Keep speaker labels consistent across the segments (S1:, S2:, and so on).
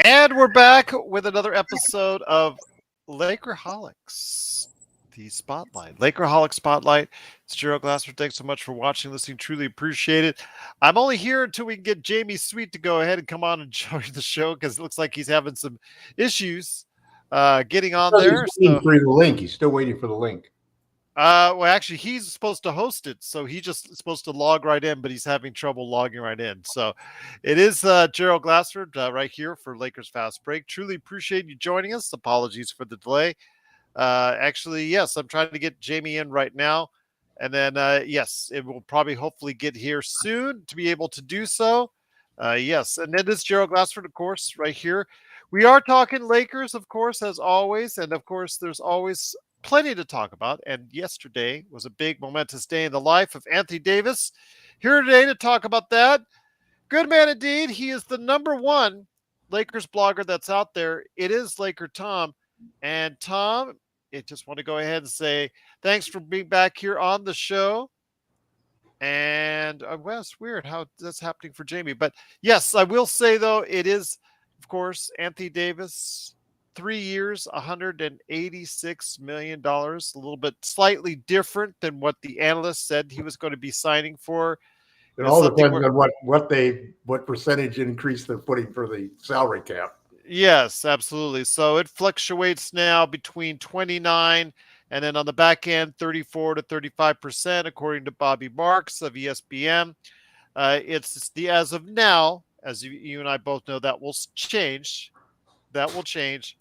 S1: And we're back with another episode of Lakerholics, the Spotlight. Lakerholics Spotlight. It's Gerald Glassford. Thanks so much for watching, listening. Truly appreciate it. I'm only here until we can get Jamie Sweet to go ahead and come on and join the show because it looks like he's having some issues getting on there.
S2: He's waiting for the link. He's still waiting for the link.
S1: Well, actually, he's supposed to host it, so he's just supposed to log right in, but he's having trouble logging right in. So it is Gerald Glassford right here for Lakers Fast Break. Truly appreciate you joining us. Apologies for the delay. Actually, yes, I'm trying to get Jamie in right now. And then, yes, it will probably hopefully get here soon to be able to do so. Yes, and it is Gerald Glassford, of course, right here. We are talking Lakers, of course, as always. And, of course, there's always plenty to talk about. And yesterday was a big momentous day in the life of Anthony Davis. Here today to talk about that. Good man indeed. He is the number one Lakers blogger that's out there. It is LakerTom. And Tom, I just want to go ahead and say thanks for being back here on the show. And well, it's weird how that's happening for Jamie. But yes, I will say, though, it is, of course, Anthony Davis. 3 years, $186 million, a little bit slightly different than what the analyst said he was going to be signing for.
S2: It all depends on what percentage increase they're putting for the salary cap.
S1: Yes, absolutely. So it fluctuates now between 29 and then on the back end, 34 to 35%, according to Bobby Marks of ESPN. It's the as of now, as you and I both know, that will change. That will change.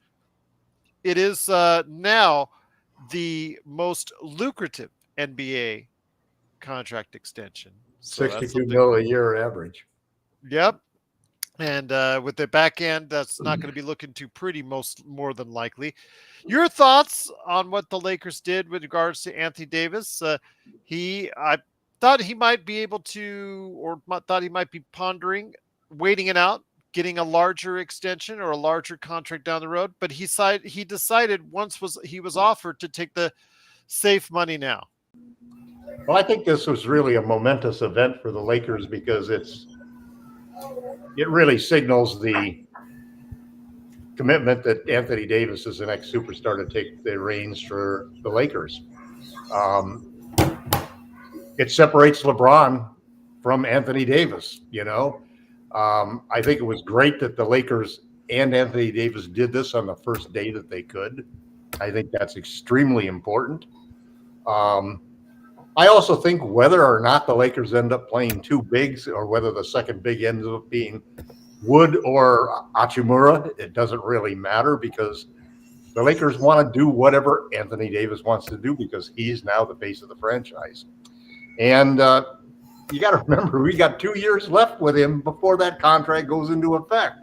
S1: It is now the most lucrative NBA contract extension.
S2: So 62 mil a year average.
S1: Yep. And with the back end, that's not going to be looking too pretty, more than likely. Your thoughts on what the Lakers did with regards to Anthony Davis? I thought he might be able to, or thought he might be pondering waiting it out, getting a larger extension or a larger contract down the road, but he decided once he was offered to take the safe money now.
S2: Well, I think this was really a momentous event for the Lakers because it really signals the commitment that Anthony Davis is the next superstar to take the reins for the Lakers. It separates LeBron from Anthony Davis, you know. I think it was great that the Lakers and Anthony Davis did this on the first day that they could. I think that's extremely important. I also think whether or not the Lakers end up playing two bigs or whether the second big ends up being Wood or Hachimura, it doesn't really matter because the Lakers want to do whatever Anthony Davis wants to do because he's now the face of the franchise. And you got to remember, we got 2 years left with him before that contract goes into effect.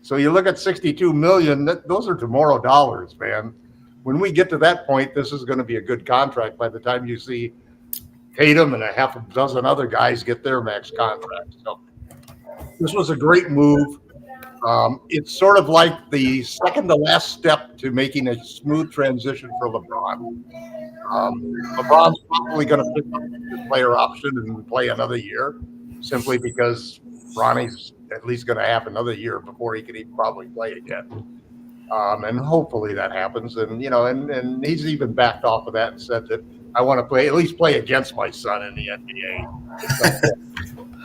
S2: So you look at 62 million, those are tomorrow dollars, man. When we get to that point, this is going to be a good contract by the time you see Tatum and a half a dozen other guys get their max contracts. So this was a great move. It's sort of like the second to last step to making a smooth transition for LeBron. LeBron's probably going to pick up his player option and play another year simply because Ronnie's at least going to have another year before he can even probably play again. And hopefully that happens. And, you know, and he's even backed off of that and said that I want to at least play against my son in the NBA.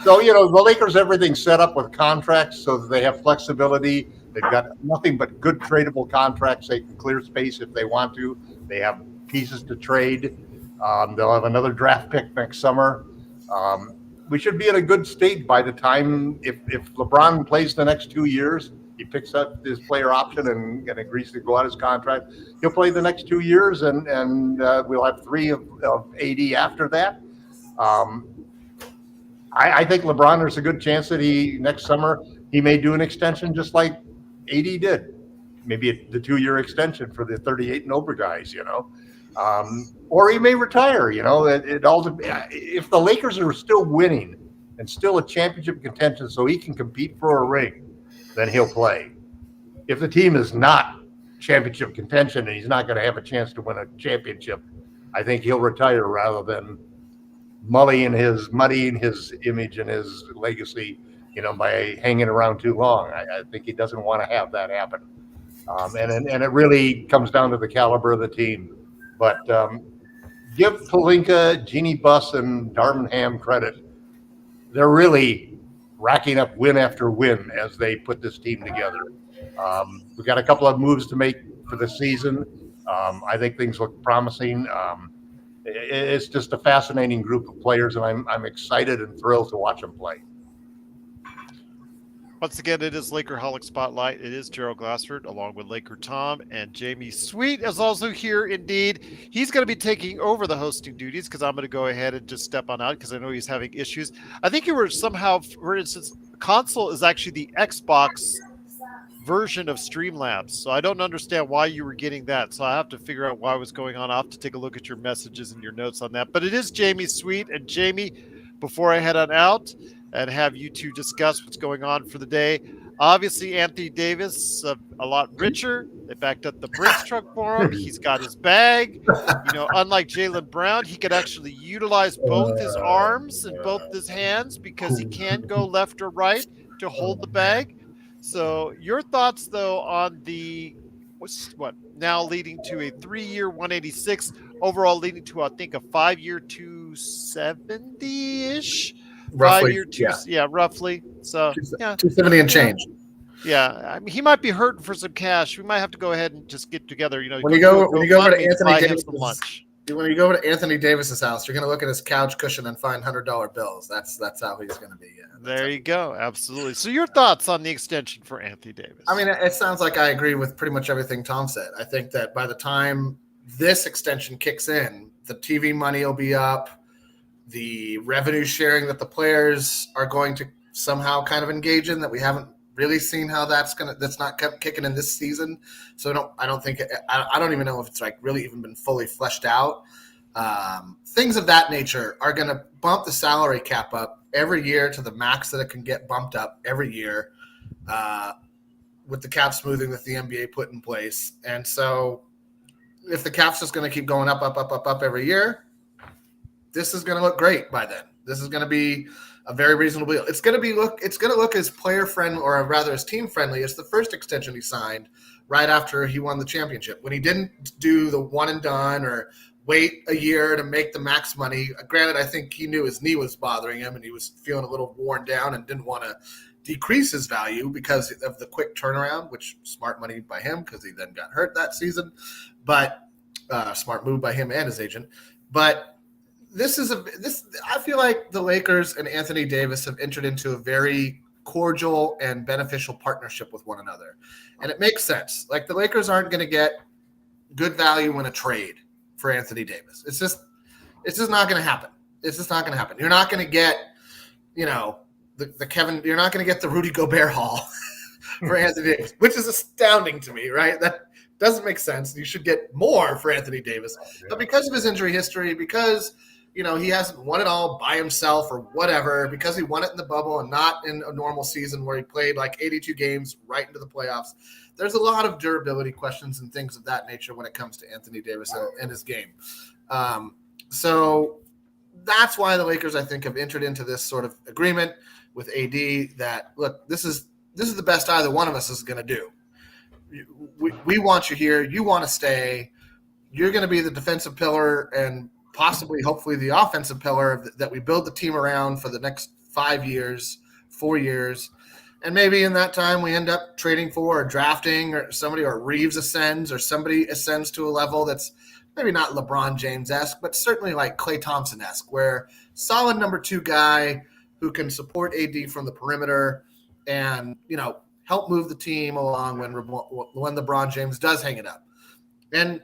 S2: So, you know, the Lakers, everything's set up with contracts so that they have flexibility. They've got nothing but good tradable contracts. They can clear space if they want to. They have pieces to trade. They'll have another draft pick next summer. We should be in a good state by the time, if LeBron plays the next 2 years, he picks up his player option and agrees to go out his contract. He'll play the next 2 years, and we'll have 3 of AD after that. I think LeBron, there's a good chance that next summer he may do an extension just like AD did. Maybe the 2-year extension for the 38 and over guys, you know. Or he may retire, you know. It all if the Lakers are still winning and still a championship contention so he can compete for a ring, then he'll play. If the team is not championship contention and he's not going to have a chance to win a championship, I think he'll retire rather than muddying his image and his legacy by hanging around too long. I think he doesn't want to have that happen. And it really comes down to the caliber of the team. But give Pelinka, Jeannie Buss, and Darvin Ham credit. They're really racking up win after win as they put this team together. We've got a couple of moves to make for the season. I think things look promising. It's just a fascinating group of players, and I'm excited and thrilled to watch them play.
S1: Once again, it is Lakerholics Spotlight. It is Gerald Glassford along with LakerTom, and Jamie Sweet is also here indeed. He's going to be taking over the hosting duties because I'm going to go ahead and just step on out because I know he's having issues. I think you were somehow, for instance, console is actually the Xbox version of Streamlabs. So I don't understand why you were getting that. So I have to figure out why was going on. I'll have to take a look at your messages and your notes on that. But it is Jamie Sweet. And Jamie, before I head on out and have you two discuss what's going on for the day, obviously Anthony Davis, a lot richer. They backed up the Brinks truck for him. He's got his bag. Unlike Jaylen Brown, he could actually utilize both his arms and both his hands because he can go left or right to hold the bag. So your thoughts, though, on the what now leading to a 3-year 186, overall leading to, I think, a 5-year 270-ish?
S3: Roughly,
S1: 5-year roughly. So,
S3: 270 and change.
S1: Yeah, I mean, he might be hurting for some cash. We might have to go ahead and just get together.
S3: When you go over to Anthony
S1: Davis, lunch.
S3: When you go over to Anthony Davis's house, you're going to look at his couch cushion and find $100 bills. That's how he's going to be. Yeah,
S1: there you go. Absolutely. So your thoughts on the extension for Anthony Davis?
S3: I mean, it sounds like I agree with pretty much everything Tom said. I think that by the time this extension kicks in, the TV money will be up. The revenue sharing that the players are going to somehow kind of engage in that we haven't really seen how that's not kept kicking in this season. So I don't even know if it's like really even been fully fleshed out. Things of that nature are going to bump the salary cap up every year to the max that it can get bumped up every year with the cap smoothing that the NBA put in place. And so if the cap's just going to keep going up every year, this is going to look great by then. This is going to be a very reasonable deal. It's going to look as player friendly, or rather as team friendly, as the first extension he signed right after he won the championship. When he didn't do the one and done or wait a year to make the max money. Granted, I think he knew his knee was bothering him and he was feeling a little worn down and didn't want to decrease his value because of the quick turnaround, which smart money by him because he then got hurt that season. But smart move by him and his agent. But I feel like the Lakers and Anthony Davis have entered into a very cordial and beneficial partnership with one another. And it makes sense. Like, the Lakers aren't going to get good value in a trade for Anthony Davis. It's just not going to happen. It's just not going to happen. You're not going to get, the Kevin, you're not going to get the Rudy Gobert haul for Anthony Davis, which is astounding to me, right? That doesn't make sense. You should get more for Anthony Davis. But because of his injury history, because he hasn't won it all by himself or whatever, because he won it in the bubble and not in a normal season where he played like 82 games right into the playoffs. There's a lot of durability questions and things of that nature when it comes to Anthony Davis and his game. So that's why the Lakers, I think, have entered into this sort of agreement with AD that, look, this is the best either one of us is going to do. We want you here. You want to stay. You're going to be the defensive pillar and possibly, hopefully, the offensive pillar that we build the team around for the next 4 years. And maybe in that time we end up trading for or drafting or somebody, or Reeves ascends or somebody ascends to a level that's maybe not LeBron James-esque, but certainly like Klay Thompson-esque, where solid number 2 guy who can support AD from the perimeter and, help move the team along when LeBron James does hang it up. And,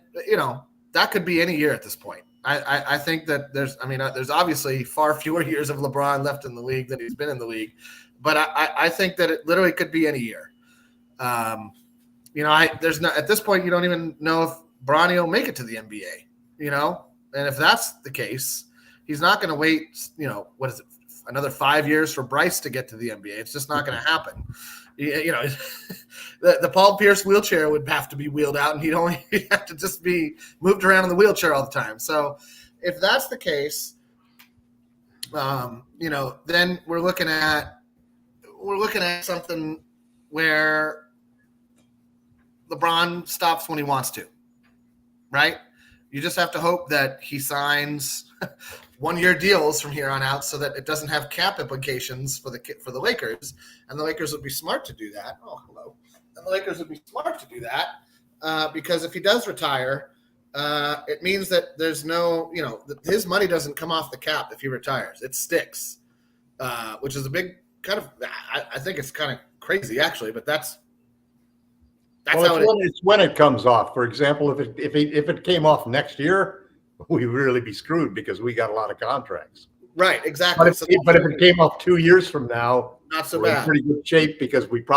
S3: that could be any year at this point. I think that there's obviously far fewer years of LeBron left in the league than he's been in the league, but I think that it literally could be any year. There's not, at this point, you don't even know if Bronny will make it to the NBA, and if that's the case, he's not going to wait, another 5 years for Bryce to get to the NBA. It's just not going to happen. The Paul Pierce wheelchair would have to be wheeled out, and he'd have to just be moved around in the wheelchair all the time. So if that's the case, then we're looking at we're looking at something where LeBron stops when he wants to, right? You just have to hope that he signs 1-year deals from here on out so that it doesn't have cap implications for the Lakers, and the Lakers would be smart to do that. Oh, hello. And the Lakers would be smart to do that because if he does retire, it means that there's no, his money doesn't come off the cap if he retires. It sticks, which is a big kind of, I think it's kind of crazy actually, but that's how
S2: it's when it comes off. For example, if it came off next year, we'd really be screwed because we got a lot of contracts.
S3: Right, exactly.
S2: But if it came off 2 years from now,
S3: not so
S2: we're
S3: bad.
S2: in pretty good shape because we could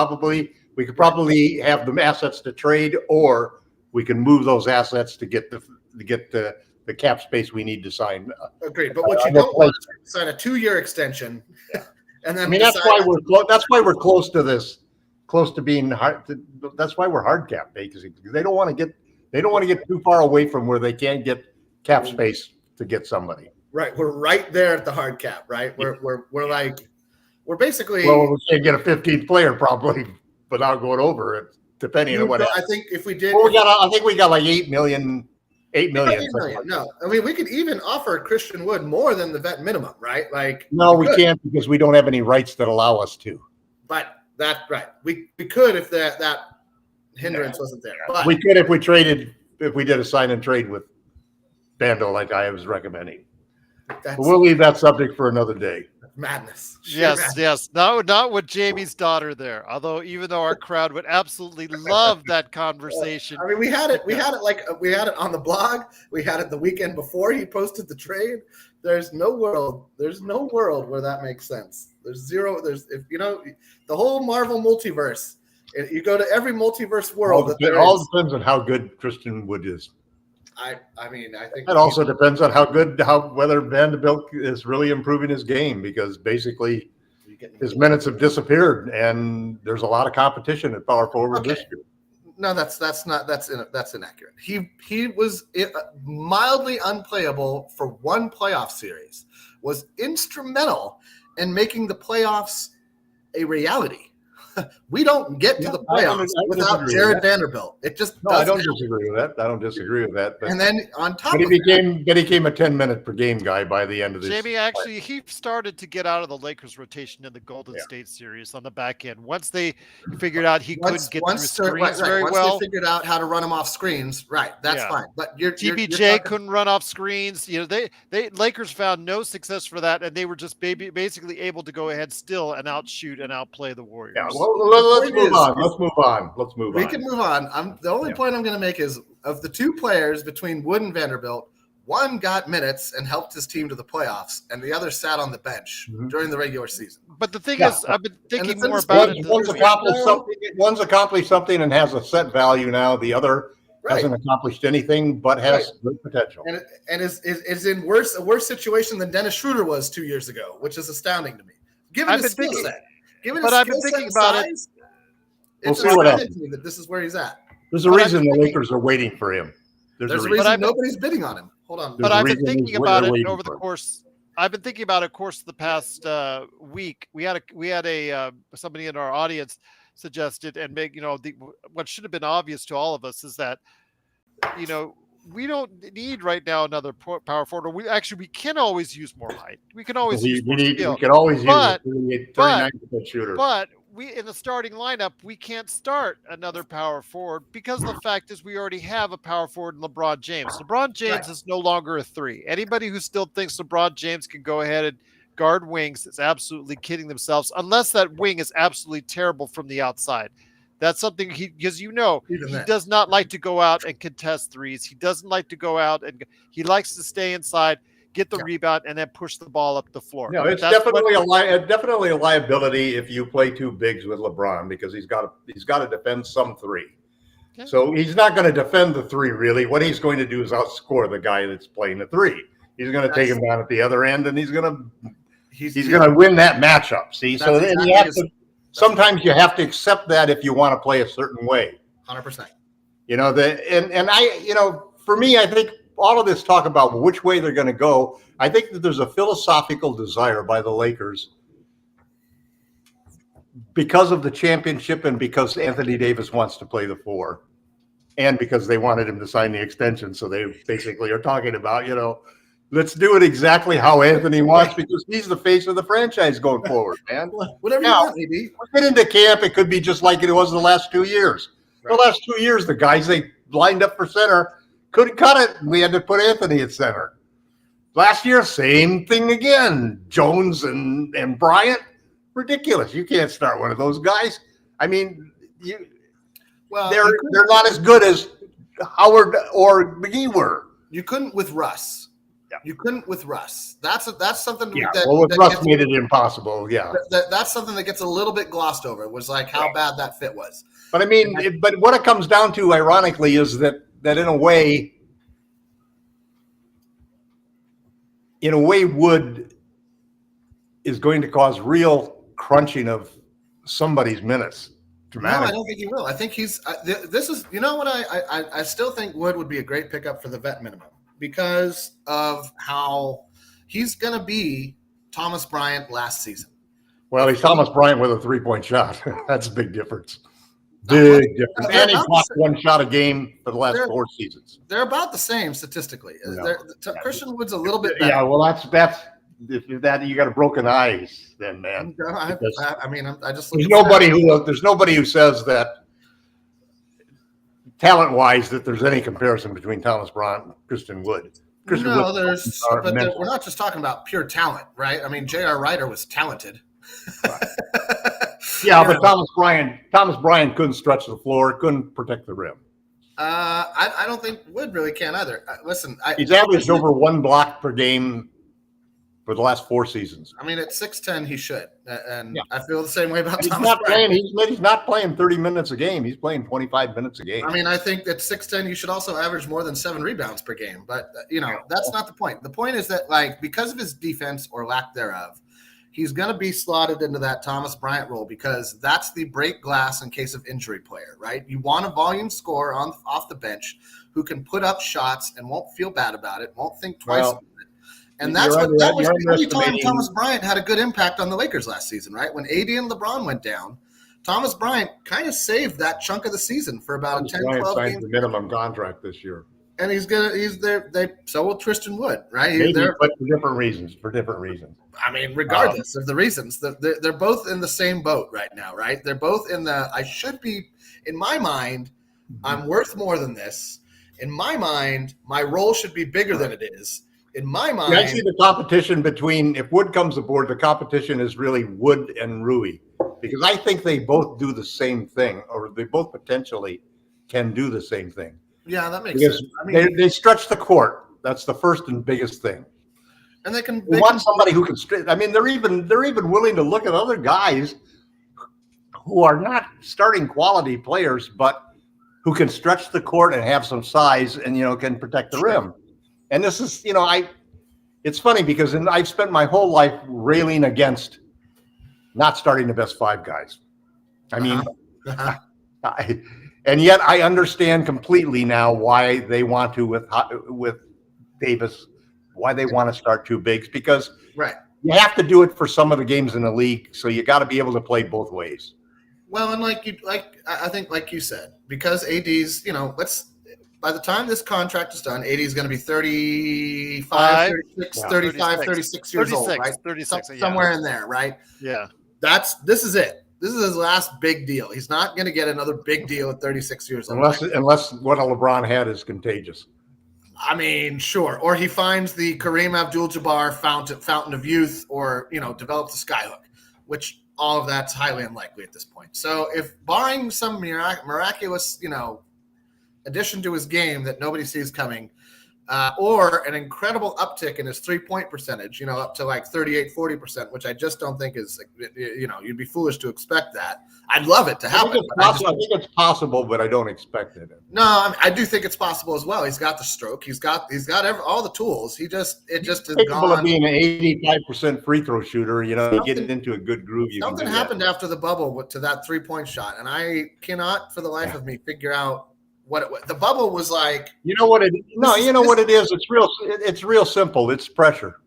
S2: probably have the assets to trade, or we can move those assets to get the cap space we need to sign.
S3: Agreed. But what you don't want is sign a 2-year extension, and then
S2: I mean that's why we're close to this. Close to being hard. That's why we're hard cap basically. They don't want to get too far away from where they can't get cap space to get somebody.
S3: Right, we're right there at the hard cap. Right, we're basically.
S2: Well, we can't get a 15th player probably without going over it, depending on what.
S3: I think if we did,
S2: I think we got like 8 million. 8 million.
S3: No, I mean we could even offer Christian Wood more than the vet minimum, right? Like
S2: no, we can't because we don't have any rights that allow us to.
S3: But we could if that hindrance wasn't there. But
S2: we could if we did a sign and trade with Bando like I was recommending. But we'll leave that subject for another day.
S3: Madness.
S1: Yes. Not with Jamie's daughter there. Although even though our crowd would absolutely love that conversation.
S3: I mean, we had it on the blog. We had it the weekend before he posted the trade. There's no world where that makes sense. The whole Marvel multiverse. You go to every multiverse world.
S2: It all depends on how good Christian Wood is.
S3: I think
S2: it also depends on whether Vanderbilt is really improving his game, because basically his minutes have disappeared and there's a lot of competition at power forward this year.
S3: No, that's inaccurate. He was mildly unplayable for one playoff series. Was instrumental in making the playoffs a reality. We don't get to the playoffs without Jared Vanderbilt. It just
S2: I don't disagree with that. But,
S3: and then on top
S2: of that, he became a 10-minute per game guy by the end of this.
S1: Jamie, actually, he started to get out of the Lakers rotation in the Golden State series on the back end. Once they figured out he couldn't get through screens very well.
S3: Once they figured out how to run him off screens, that's fine. But
S1: TBJ couldn't run off screens. They Lakers found no success for that, and they were just basically able to go ahead still and outshoot and outplay the Warriors.
S2: Yeah, let's move on.
S3: We can move on. The only point I'm going to make is of the two players between Wood and Vanderbilt, one got minutes and helped his team to the playoffs, and the other sat on the bench during the regular season.
S1: But the thing is, I've been thinking more about it.
S2: One's accomplished something and has a set value now. The other hasn't accomplished anything, but has good potential.
S3: And is in a worse situation than Dennis Schroeder was 2 years ago, which is astounding to me. Given his skill set. I've been thinking about it.
S2: We'll see what happens.
S3: That this is where he's at.
S2: There's a reason the Lakers are waiting for him.
S3: There's a reason nobody's bidding on him. Hold on.
S1: But I've been thinking about it over the course. I've been thinking about it, of course, the past week. We had somebody in our audience suggested and make what should have been obvious to all of us is that we don't need right now another power forward. We can always use more height. We can always use more skill.
S2: We can always use a 39% shooter.
S1: But we in the starting lineup, we can't start another power forward because the fact is we already have a power forward in LeBron James. LeBron James is no longer a 3. Anybody who still thinks LeBron James can go ahead and guard wings is absolutely kidding themselves, unless that wing is absolutely terrible from the outside. That's something he does not like to go out and contest threes. He doesn't like to go out and he likes to stay inside, get the rebound, and then push the ball up the floor.
S2: No, it's definitely a liability if you play two bigs with LeBron, because he's got to defend some 3. Okay. So he's not going to defend the 3 really. What he's going to do is outscore the guy that's playing the 3. He's going to take him down at the other end, and he's going to win that matchup. See, so then you have to. Sometimes you have to accept that if you want to play a certain way.
S3: 100%.
S2: For me, I think all of this talk about which way they're going to go, I think that there's a philosophical desire by the Lakers because of the championship and because Anthony Davis wants to play the 4 and because they wanted him to sign the extension. So they basically are talking about, let's do it exactly how Anthony wants because he's the face of the franchise going forward, man.
S3: Whatever you want, maybe.
S2: Get into camp, it could be just like it was the last 2 years. Right. The last 2 years, the guys they lined up for center couldn't cut it. We had to put Anthony at center. Last year, same thing again. Jones and Bryant, ridiculous. You can't start one of those guys. I mean, they're not as good as Howard or McGee were.
S3: You couldn't with Russ. Yeah. You couldn't with Russ. That's something.
S2: With Russ made it impossible. Yeah,
S3: that's something that gets a little bit glossed over. It was like how bad that fit was.
S2: But I mean, but what it comes down to, ironically, is that in a way, Wood is going to cause real crunching of somebody's minutes.
S3: No, I don't think he will. I think he's. This is. You know what? I still think Wood would be a great pickup for the vet minimum because of how he's going to be Thomas Bryant last season.
S2: Well, he's Thomas Bryant with a 3-point shot. That's a big difference. Big difference. And he blocked 1 shot a game for the last 4 seasons.
S3: They're about the same statistically. Christian Wood's a little bit better.
S2: Yeah, well, that's if that you got a broken eyes, then man.
S3: I just
S2: there's nobody who says that talent-wise that there's any comparison between Thomas Bryant and Christian Wood.
S3: We're not just talking about pure talent, right? I mean, J.R. Ryder was talented.
S2: Right. Yeah, but Thomas Bryant couldn't stretch the floor, couldn't protect the rim.
S3: I don't think Wood really can either.
S2: He's averaged over 1 block per game for the last 4 seasons.
S3: I mean, at 6'10", he should, and I feel the same way about
S2: Thomas
S3: Thomas Bryant.
S2: He's not playing 30 minutes a game. He's playing 25 minutes a game.
S3: I mean, I think at 6'10", you should also average more than 7 rebounds per game. But that's not the point. The point is that, because of his defense or lack thereof, he's going to be slotted into that Thomas Bryant role because that's the break glass in case of injury player, right? You want a volume scorer off the bench who can put up shots and won't feel bad about it, won't think twice about it. And that was the only time Thomas Bryant had a good impact on the Lakers last season, right? When AD and LeBron went down, Thomas Bryant kind of saved that chunk of the season for about
S2: Thomas
S3: 10,
S2: Bryant
S3: 12
S2: signed
S3: games.
S2: the minimum contract this year.
S3: And he's there. So will Tristan Wood, right?
S2: But for different reasons.
S3: I mean, regardless of the reasons, they're both in the same boat right now, right? They're both in the. I should be, in my mind, I'm worth more than this. In my mind, my role should be bigger than it is. In my mind,
S2: I see the competition between if Wood comes aboard, the competition is really Wood and Rui because I think they both do the same thing, or they both potentially can do the same thing.
S3: Yeah, that makes sense. I
S2: mean, they stretch the court. That's the first and biggest thing.
S3: And they
S2: want somebody who can stretch. I mean, they're even willing to look at other guys who are not starting quality players, but who can stretch the court and have some size and can protect the rim. And this is, it's funny because I've spent my whole life railing against not starting the best 5 guys. I mean, and yet I understand completely now why they want to with Davis, why they want to start 2 bigs because you have to do it for some of the games in the league. So you got to be able to play both ways.
S3: Well, and I think like you said, because AD's, by the time this contract is done, AD is going to be 35, 36 years old, right?
S1: 36,
S3: somewhere in there, right?
S1: Yeah.
S3: This is it. This is his last big deal. He's not going to get another big deal at 36 years old.
S2: Unless what LeBron had is contagious.
S3: I mean, sure. Or he finds the Kareem Abdul-Jabbar fountain of youth or, develops a skyhook, which all of that's highly unlikely at this point. So if barring some miraculous, addition to his game that nobody sees coming, or an incredible uptick in his 3-point percentage, up to like 38-40%, which I just don't think is, you'd be foolish to expect that. I'd love it to happen.
S2: I think it's possible, but I don't expect it.
S3: No, I do think it's possible as well. He's got the stroke. He's got all the tools. It just is
S2: capable
S3: gone.
S2: Of being an 85% free throw shooter. You get into a good groove.
S3: Something happened after the bubble to that 3-point shot, and I cannot for the life of me figure out what it was. The bubble was like.
S2: You know what it is. It's real simple. It's pressure.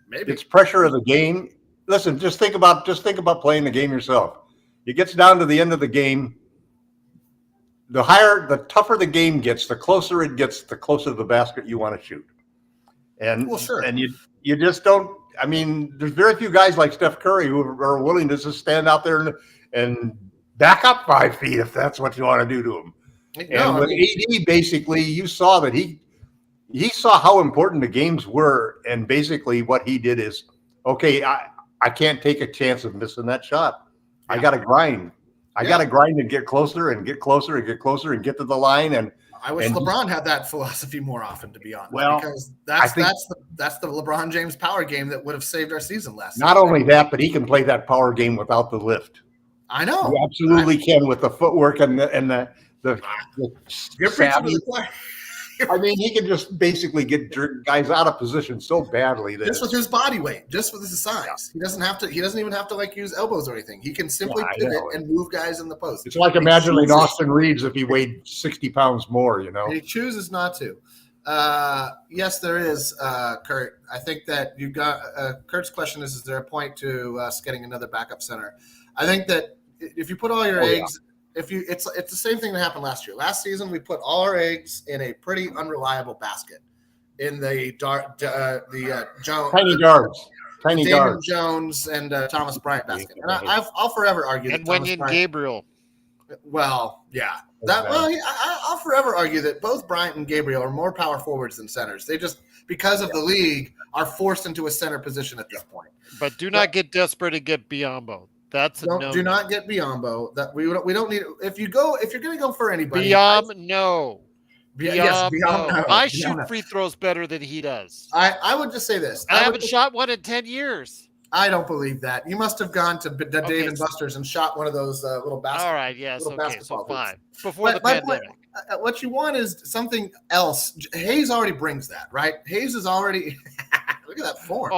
S3: Maybe
S2: it's pressure of the game. Listen, just think about playing the game yourself. it gets down to the end of the game. The tougher the game gets, the closer it gets, the closer to the basket you want to shoot. And
S3: Well, sure.
S2: and you just don't. I mean, there's very few guys like Steph Curry who are willing to just stand out there and back up 5 feet if that's what you want to do to him. And with AD, basically, you saw that he saw how important the games were, and basically what he did is, okay, I can't take a chance of missing that shot. Yeah. I got to grind. I got to grind and get closer and get closer and get closer and get to the line. And
S3: I wish LeBron had that philosophy more often, to be honest.
S2: Well,
S3: because that's the LeBron James power game that would have saved our season last
S2: Not only that, but he can play that power game without the lift.
S3: I know.
S2: He absolutely can with the footwork and the
S3: You're preaching to the choir.
S2: I mean, he can just basically get guys out of position so badly that
S3: just with his body weight, just with his size, he doesn't have to. He doesn't even have to like use elbows or anything. He can simply pivot and move guys in the post.
S2: It's like imagining Austin Reeves if he weighed 60 pounds more. You know,
S3: and he chooses not to. Yes, there is, Kurt. I think that you got Kurt's question is there a point to us getting another backup center? I think that if you put all your eggs. It's the same thing that happened last year. Last season, we put all our eggs in a pretty unreliable basket in the Jones,
S2: Tiny guards,
S3: Jones and Thomas Bryant basket. And I'll forever argue
S1: and
S3: that Thomas Bryant,
S1: Gabriel.
S3: Well, yeah, I'll forever argue that both Bryant and Gabriel are more power forwards than centers. They just because of the league are forced into a center position at this point.
S1: But do not get desperate and get Biombo. That's
S3: do not get Biombo. That we don't need. If you're going to go for anybody,
S1: Biombo.
S3: Yes, Biombo.
S1: I shoot free throws better than he does.
S3: I would just say this.
S1: I haven't shot one in 10 years.
S3: I don't believe that. You must have gone to Dave and Buster's and shot one of those little baskets.
S1: All right, yes, okay, so fine. Before the pandemic.
S3: What you want is something else. Hayes already brings that, right? Hayes is already look at that form.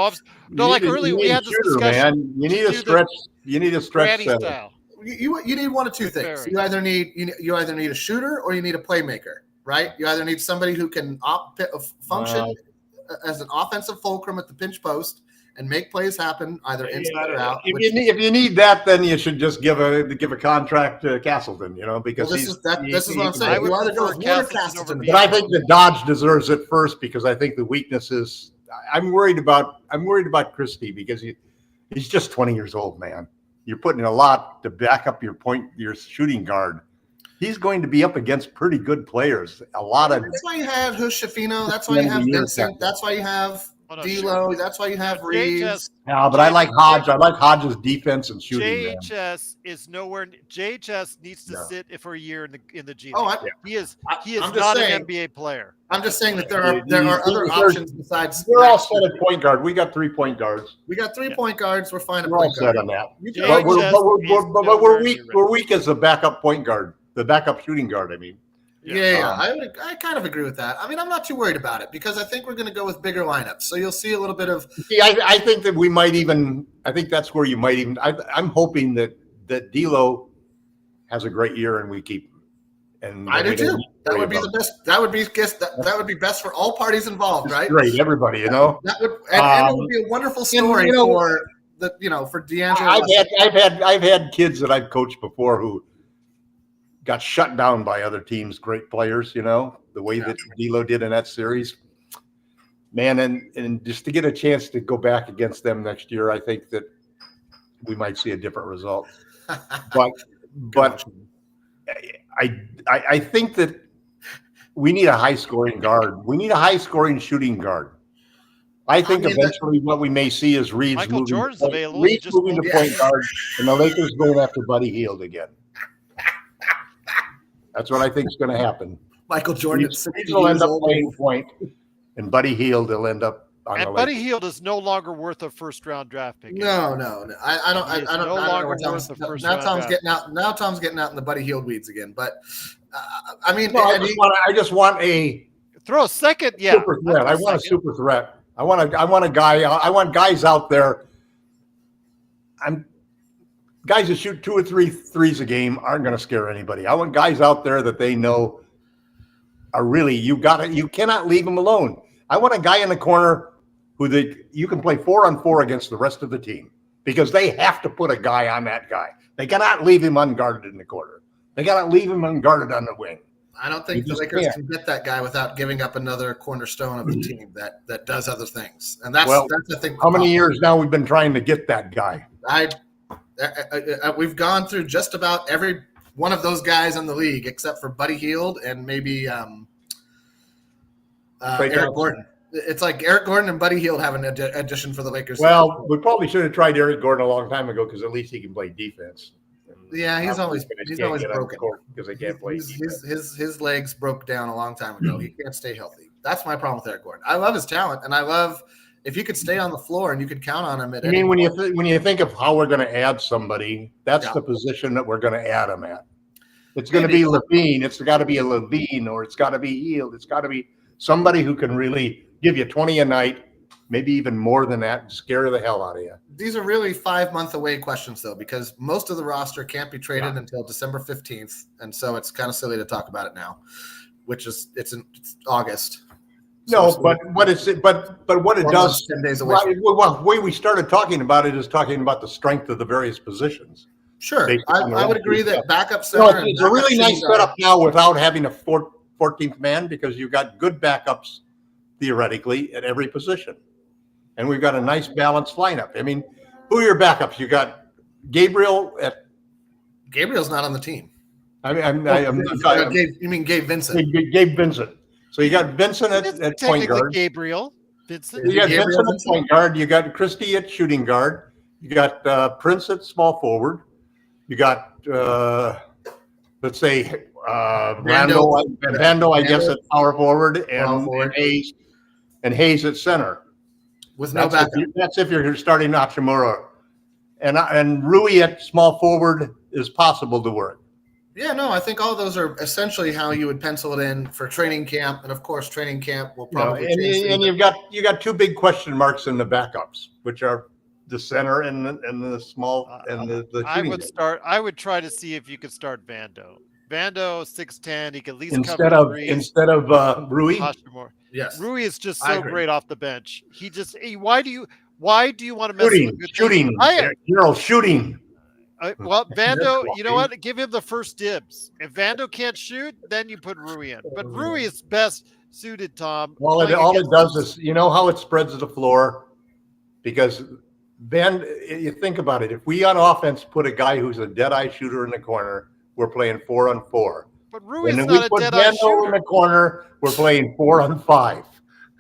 S1: Earlier we had this discussion.
S2: Man. You need a stretch. You need a stretch
S1: style.
S3: You need one of two things. You either need a shooter or you need a playmaker, right? You either need somebody who can function as an offensive fulcrum at the pinch post and make plays happen either inside or out.
S2: If you need that, then you should just give a contract to Castleton, because
S3: this is what I'm saying. You either go with Castleton,
S2: but I think that Dodge deserves it first because I think the weakness is. I'm worried about Christie because he's just 20 years old, man. You're putting a lot to back up your shooting guard. He's going to be up against pretty good players. A lot of.
S3: That's why you have Hushafino. That's why you have Vincent. That's why you have D'Lo. That's why you have Reeves.
S2: No, but I like Hodge. I like Hodge's defense and shooting.
S1: JHS is nowhere. JHS needs to sit for a year in the G League.
S3: Oh,
S1: he is not an NBA player.
S3: I'm just saying that there are other options besides.
S2: We're all set at point guard. We got 3 point guards.
S3: We got 3 point guards. We're fine at
S2: We're
S3: point
S2: all
S3: guard.
S2: set on that. But we're weak. We're weak as a backup point guard, the backup shooting guard. I mean.
S3: Yeah. I kind of agree with that. I mean, I'm not too worried about it because I think we're going to go with bigger lineups. So you'll see a little bit of.
S2: See, I think that we might even. I think that's where you might even. I'm hoping that D'Lo has a great year and we keep him. And
S3: I do too. That would be the best. That would be best for all parties involved, right?
S2: Great, everybody. That
S3: would and it would be a wonderful story for for D'Angelo.
S2: I've had kids that I've coached before who got shut down by other teams, great players, the way that D'Lo did in that series. Man, and just to get a chance to go back against them next year, I think that we might see a different result. But I think that we need a high-scoring guard. We need a high-scoring shooting guard. I think eventually what we may see is Reeves moving to point guard, and the Lakers going after Buddy Hield again. That's what I think is going to happen.
S3: Michael Jordan
S2: will end up playing point, and Buddy Hield will end up on
S1: and Buddy Hield is no longer worth a first-round draft pick.
S3: No. I don't know. Now Tom's getting out in the Buddy Hield weeds again. But
S2: I just want a
S1: throw a second. Yeah,
S2: super threat. I want a super threat. I want a guy. I want guys out there. Guys that shoot 2 or 3 threes a game aren't going to scare anybody. I want guys out there that they know are really you cannot leave them alone. I want a guy in the corner you can play 4-on-4 against the rest of the team because they have to put a guy on that guy. They cannot leave him unguarded in the corner. They cannot leave him unguarded on the wing.
S3: I don't think the Lakers can get that guy without giving up another cornerstone of the team that does other things. And that's I think.
S2: How many years now we've been trying to get that guy?
S3: We've gone through just about every one of those guys in the league except for Buddy Hield and maybe Eric Gordon. It's like Eric Gordon and Buddy Hield have an addition for the Lakers.
S2: Well, we probably should have tried Eric Gordon a long time ago because at least he can play defense.
S3: Yeah, he's always broken
S2: because they can't play.
S3: His legs broke down a long time ago. He can't stay healthy. That's my problem with Eric Gordon. I love his talent, and I love if you could stay on the floor and you could count on him.
S2: When you think of how we're going to add somebody, that's the position that we're going to add him at. It's going to be Levine. It's got to be a Levine, or it's got to be Hield. It's got to be somebody who can really give you 20 a night, maybe even more than that, and scare the hell out of you.
S3: These are really 5 month away questions, though, because most of the roster can't be traded until December 15th, and so it's kind of silly to talk about it now, which is it's August.
S2: No, but what it does,
S3: 10 days away.
S2: Well, the way we started talking about it is talking about the strength of the various positions.
S3: Sure, I would agree that backup center.
S2: It's a really nice setup now without having a 14th man because you've got good backups theoretically at every position. And we've got a nice balanced lineup. I mean, who are your backups? You got Gabriel's
S3: not on the team.
S2: You
S3: mean Gabe Vincent?
S2: Gabe Vincent. So you got Vincent at point guard.
S1: Gabriel Vincent.
S2: You got Vincent at point guard. You got Christie at shooting guard. You got Prince at small forward. You got let's say Vando, I guess, at power forward, and Hayes at center.
S3: With no backup.
S2: That's if you're starting Hachimura. And Rui at small forward is possible to work.
S3: Yeah, no, I think all those are essentially how you would pencil it in for training camp, and of course, training camp will probably change.
S2: And you got two big question marks in the backups, which are the center and the small and the.
S1: I would try to see if you could start Vando. Vando 6'10", he could at least
S2: instead
S1: cover
S2: of Rui.
S3: Yes,
S1: Rui is just so great off the bench. Why do you want to mess with
S2: shooting? Shooting.
S1: Well, Vando, you know what? Give him the first dibs. If Vando can't shoot, then you put Rui in. But Rui is best suited, Tom.
S2: Well, all it does is, you know how it spreads the floor? Because then you think about it. If we on offense put a guy who's a dead-eye shooter in the corner, we're playing 4-on-4.
S1: But Rui is not a dead-eye shooter.
S2: In the corner, we're playing 4-on-5.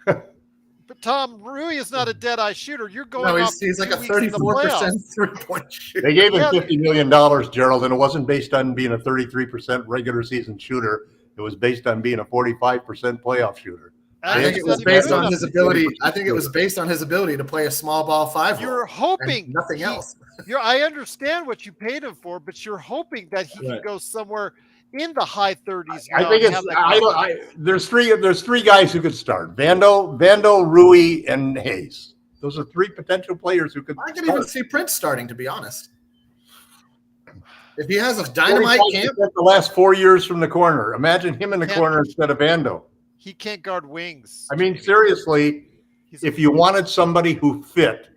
S1: But Tom, Rui is not a dead-eye shooter. You're going
S3: he's like a 34% three-point shooter.
S2: They gave him $50 million, Gerald, and it wasn't based on being a 33% regular season shooter. It was based on being a 45% playoff shooter.
S3: I think it was based on his ability. I think it was based on his ability to play a small ball 5.
S1: You're hoping
S3: nothing else.
S1: I understand what you paid him for, but you're hoping that he can go somewhere in the high 30s.
S2: I think it's. There's three guys who could start: Vando, Rui, and Hayes. Those are three potential players who could.
S3: I could even see Prince starting, to be honest. If he has a dynamite camp,
S2: the last 4 years from the corner. Imagine him in the corner instead of Vando.
S1: He can't guard wings.
S2: I mean, seriously, if you wanted somebody who fit,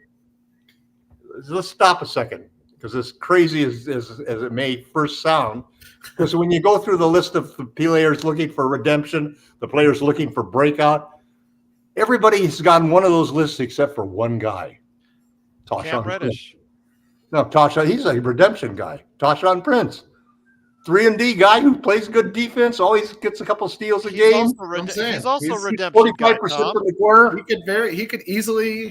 S2: let's stop a second, because as crazy as it may first sound, because when you go through the list of the players looking for redemption, the players looking for breakout, everybody's gotten one of those lists except for one guy.
S1: Cam Reddish.
S2: No, he's a redemption guy. Tashawn Prince. 3-and-D guy who plays good defense, always gets a couple steals a game.
S1: He's also a redemption 45%
S2: guy, from the corner.
S3: He could easily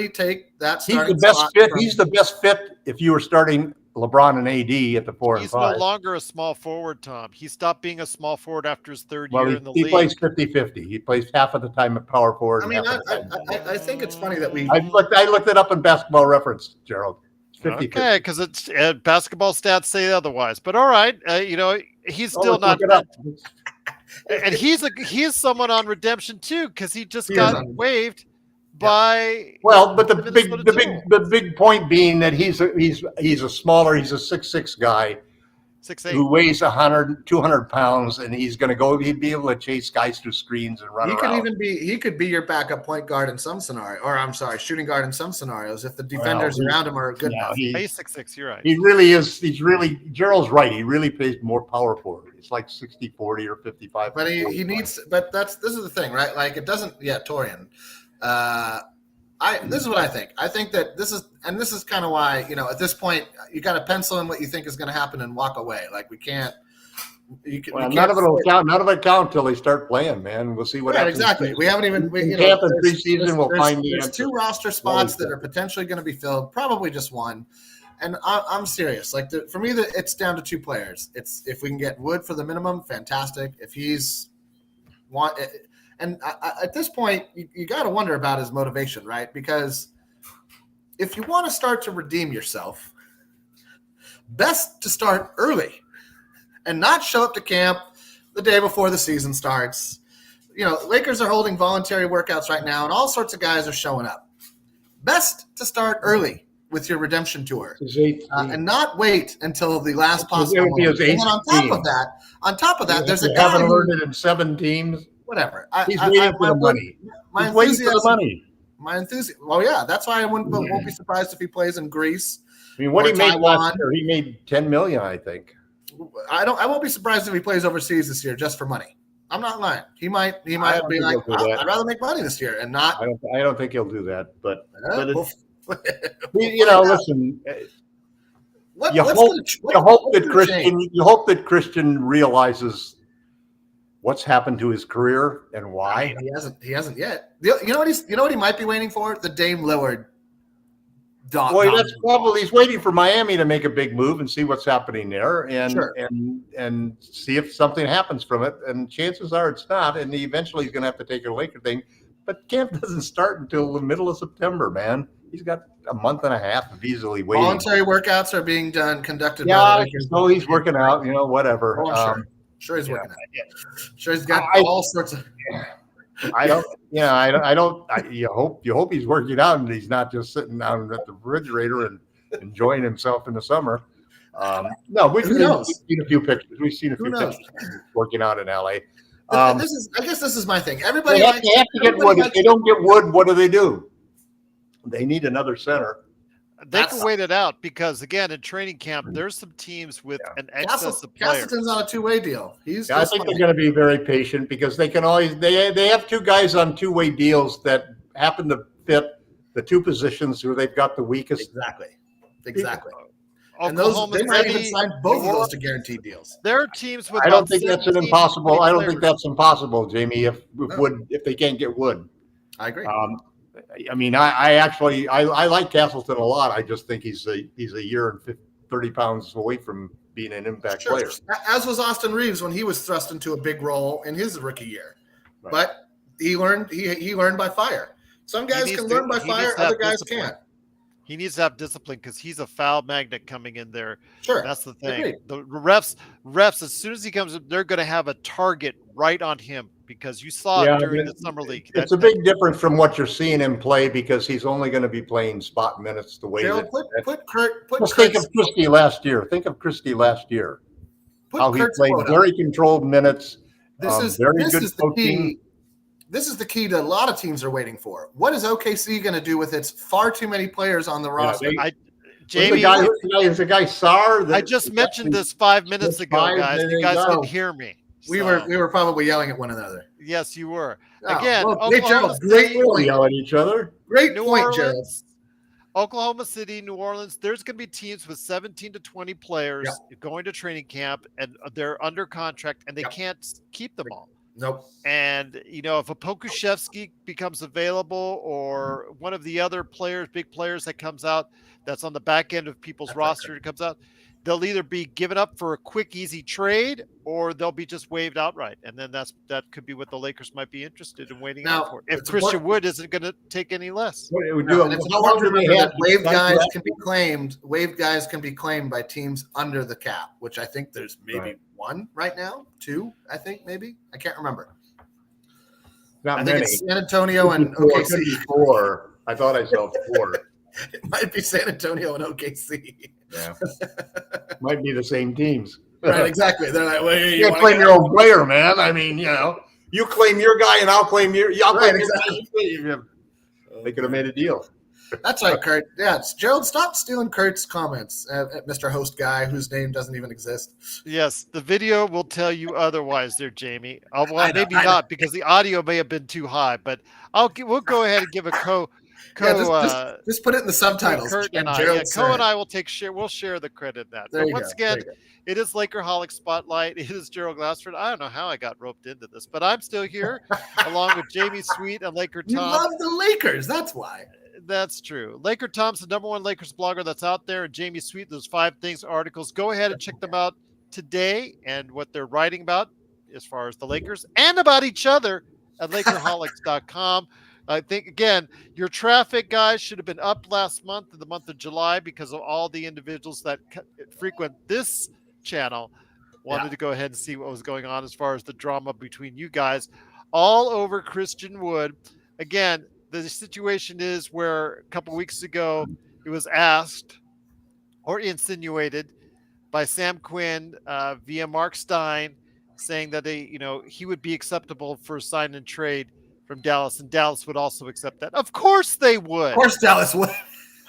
S3: take that.
S2: He's the best fit. He's the best fit if you were starting LeBron and AD at the 4 and 5.
S1: He's no longer a small forward, Tom. He stopped being a small forward after his third year in the league.
S2: He plays 50-50. He plays half of the time at power forward.
S3: I mean, I think it's funny that we.
S2: I looked it up in Basketball Reference, Gerald. 50-50.
S1: Okay, because it's basketball stats say otherwise. But all right, he's still not. And he's someone on redemption too, because he just got waived by.
S2: Well, but the big point being that he's a smaller, he's a 6'6" guy, who weighs 200 pounds, and he's going to go. He'd be able to chase guys through screens and run around.
S3: He could be your backup point guard in some scenario, or I'm sorry, shooting guard in some scenarios if the defenders around him are good enough.
S1: He's 6'6". You're right.
S2: He really is. Gerald's right. He really plays more power forward. It's like 60-40 or 55.
S3: But he needs. But this is the thing, right? Like it doesn't. Yeah, Torian. This is what I think. I think that this is kind of why, at this point you got to pencil in what you think is going to happen and walk away. Like we can't.
S2: None of it will count. None of it count until they start playing, man. We'll see what happens.
S3: Exactly. We haven't even.
S2: Camp and preseason. We'll find the
S3: answer. 2 roster spots that are potentially going to be filled. Probably just one. And I'm serious. Like for me, it's down to 2 players. It's if we can get Wood for the minimum, fantastic. If he's and at this point, you got to wonder about his motivation, right? Because if you want to start to redeem yourself, best to start early and not show up to camp the day before the season starts. Lakers are holding voluntary workouts right now, and all sorts of guys are showing up. Best to start early with your redemption tour and not wait until the last possible moment. And on top of that, there's a guy
S2: haven't learned it in 7 teams.
S3: Whatever.
S2: He's waiting for the money.
S3: My enthusiasm. Well, yeah, that's why I won't be surprised if he plays in Greece.
S2: I mean, what he made last year, he made $10 million, I think.
S3: I won't be surprised if he plays overseas this year just for money. I'm not lying. He might be like, I'd rather make money this year and not.
S2: I don't think he'll do that, but listen. You hope that Christian realizes what's happened to his career and why.
S3: He hasn't yet. You know what he might be waiting for? The Dame Lillard.
S2: That's probably he's waiting for Miami to make a big move and see what's happening there, and see if something happens from it. And chances are it's not. And eventually he's going to have to take a Laker thing. But camp doesn't start until the middle of September, man. He's got a month and a half of easily waiting.
S3: Voluntary workouts are being conducted.
S2: Yeah, so he's working out. Whatever.
S3: Oh, sure he's working out. Sure he's got all sorts of.
S2: You hope he's working out and he's not just sitting down at the refrigerator and enjoying himself in the summer. No, we've seen a few pictures. We've seen a few pictures working out in LA.
S3: I guess this is my thing. Everybody
S2: have to get Wood. If they don't get Wood, what do? They need another center.
S1: They can wait it out because, again, in training camp, there's some teams with an excess of players.
S3: Castleton's on a 2-way deal.
S2: I think they're going to be very patient because they can always they have 2 guys on 2-way deals that happen to fit the 2 positions where they've got the weakest.
S3: Exactly. And they might even sign both of those to guaranteed deals.
S1: There are teams with.
S2: I don't think that's impossible. I don't think that's impossible, Jamie. If they can't get Wood,
S3: I agree.
S2: I mean, I like Castleton a lot. I just think he's a year and 30 pounds away from being an impact player.
S3: As was Austin Reeves when he was thrust into a big role in his rookie year. Right. But he learned by fire. Some guys can learn by fire, other guys can't.
S1: He needs to have discipline because he's a foul magnet coming in there.
S3: Sure.
S1: That's the thing. The refs, as soon as he comes up, they're going to have a target right on him because you saw it during the summer league.
S2: It's a big difference from what you're seeing him play because he's only going to be playing spot minutes the way
S3: Gerald,
S2: that. Think of Christie last year. How he played very controlled minutes.
S3: This is the key. This is the key to a lot of teams are waiting for. What is OKC going to do with its far too many players on the roster?
S1: Jamie,
S2: the guy Sarr.
S1: I just mentioned this 5 minutes ago, guys. You guys didn't hear me.
S3: We were probably yelling at one another.
S1: Yes, you were. Again,
S3: great point.
S2: Yell at each other.
S3: Great point, Gerald.
S1: Oklahoma City, New Orleans, there's going to be teams with 17 to 20 players going to training camp, and they're under contract, and they can't keep them all.
S3: Nope.
S1: And, if a Pokuševski becomes available or one of the other big players that comes out that's on the back end of people's roster comes out, they'll either be given up for a quick, easy trade or they'll be just waived outright. And then that could be what the Lakers might be interested in waiting out for. If Christian Wood isn't going to take any less.
S3: Waived guys can be claimed by teams under the cap, which I think there's maybe one right now, 2, I think maybe. I can't remember.
S2: I
S3: think it's San Antonio and OKC.
S2: 4. I thought I saw 4.
S3: It might be San Antonio and OKC.
S2: Yeah. Might be the same teams.
S3: Right, exactly. They're like, well,
S2: You can't claim your own player, man. I mean, you claim your guy and I'll claim your
S3: Right,
S2: claim
S3: exactly.
S2: your guy. They could have made a deal.
S3: That's right, Kurt. Yeah, Gerald, stop stealing Kurt's comments, Mr. Host Guy, whose name doesn't even exist.
S1: Yes, the video will tell you otherwise, there, Jamie. Well,
S3: I know,
S1: maybe
S3: I know.
S1: not because the audio may have been too high, but we'll go ahead and give a
S3: Just put it in the subtitles.
S1: Kurt and I,
S3: Gerald
S1: Co and
S3: said.
S1: I will we'll share the credit in that.
S3: There
S1: But
S3: you
S1: once
S3: go, there
S1: again,
S3: you go.
S1: it is Lakerholics Spotlight. It is Gerald Glassford. I don't know how I got roped into this, but I'm still here along with Jamie Sweet and
S3: You
S1: LakerTom.
S3: love the Lakers, that's why.
S1: That's true. LakerTom's the #1 Lakers blogger that's out there, and Jamie Sweet, those 5 things articles. Go ahead and check them out today and what they're writing about as far as the Lakers and about each other at Lakerholics.com. I think, again, your traffic, guys, should have been up last month, in the month of July, because of all the individuals that frequent this channel wanted to go ahead and see what was going on as far as the drama between you guys all over Christian Wood. Again, the situation is where a couple weeks ago it was asked or insinuated by Sam Quinn via Mark Stein, saying that he would be acceptable for a sign and trade from Dallas, and Dallas would also accept that. Of course they would.
S3: Of course Dallas would.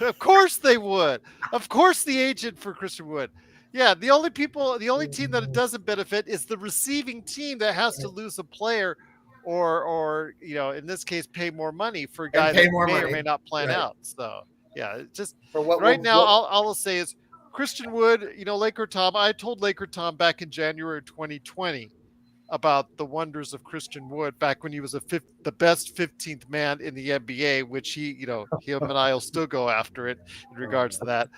S1: Of course they would. Of course the agent for Christian Wood. Yeah, the only team that it doesn't benefit is the receiving team that has to lose a player or in this case, pay more money for a guy that may or may not plan out. So, yeah, just now, all I'll say is Christian Wood, LakerTom, I told LakerTom back in January 2020 about the wonders of Christian Wood back when he was the best 15th man in the NBA, which him and I will still go after it in regards to that.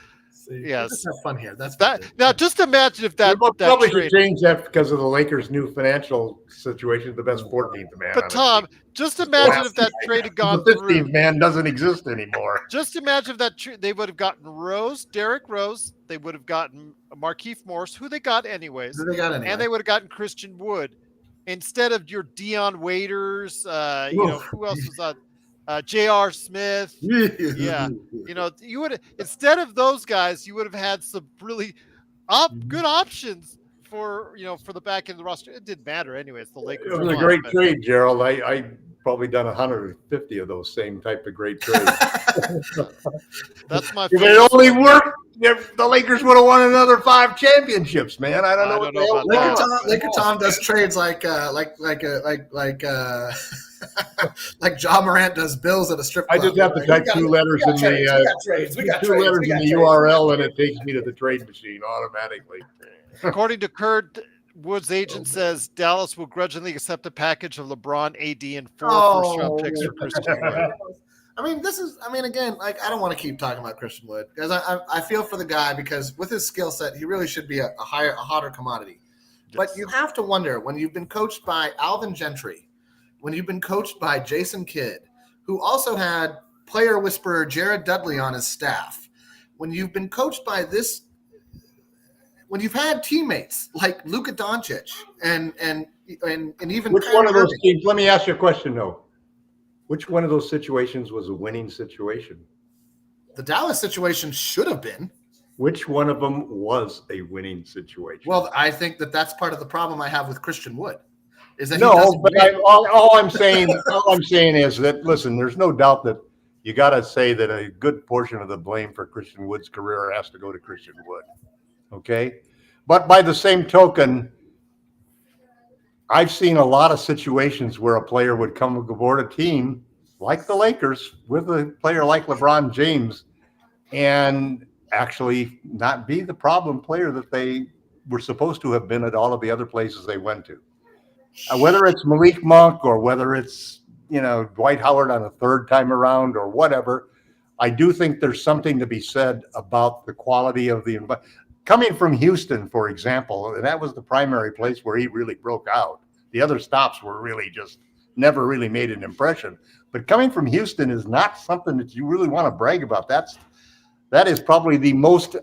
S1: Yes,
S3: let's have fun here. That's
S1: that. Now, just imagine if that
S2: probably
S1: trade,
S2: should change that because of the Lakers' new financial situation. The best 14th man.
S1: But Tom, just imagine if that trade had gone
S2: the
S1: through.
S2: 15th man doesn't exist anymore.
S1: Just imagine if that they would have gotten Derrick Rose. They would have gotten Markieff Morris, who they got anyways, and they would have gotten Christian Wood instead of your Dion Waiters. Who else was on? J.R. Smith. Yeah. You would, instead of those guys, you would have had some really good options for the back end of the roster. It didn't matter anyways. The Lakers.
S2: It was a great trade, Gerald. I probably done 150 of those same type of great trades.
S1: That's my.
S2: If it only worked, the Lakers would have won another 5 championships, man. I don't know what the hell.
S3: LakerTom does trades like Ja Morant does bills at a strip club.
S2: I just have to type 2 letters in the URL, and it takes me to the trade machine automatically.
S1: According to Kurt, Wood's agent says Dallas will grudgingly accept a package of LeBron, AD, and 4 first-round picks for Christian Wood.
S3: Again, I don't want to keep talking about Christian Wood because I feel for the guy because with his skill set, he really should be a hotter commodity. Yes. But you have to wonder when you've been coached by Alvin Gentry, when you've been coached by Jason Kidd, who also had player whisperer Jared Dudley on his staff, when you've been coached by this, when you've had teammates like Luka Doncic and even
S2: which one of those teams? Let me ask you a question though. Which one of those situations was a winning situation?
S3: The Dallas situation should have been.
S2: Which one of them was a winning situation?
S3: Well, I think that's part of the problem I have with Christian Wood. Is that
S2: all I'm saying is that listen, there's no doubt that you got to say that a good portion of the blame for Christian Wood's career has to go to Christian Wood. Okay, but by the same token, I've seen a lot of situations where a player would come aboard a team like the Lakers with a player like LeBron James and actually not be the problem player that they were supposed to have been at all of the other places they went to. Whether it's Malik Monk or whether it's, Dwight Howard on a 3rd time around or whatever, I do think there's something to be said about the quality of the environment. Coming from Houston, for example, and that was the primary place where he really broke out. The other stops were really just never really made an impression. But coming from Houston is not something that you really want to brag about. That is probably the most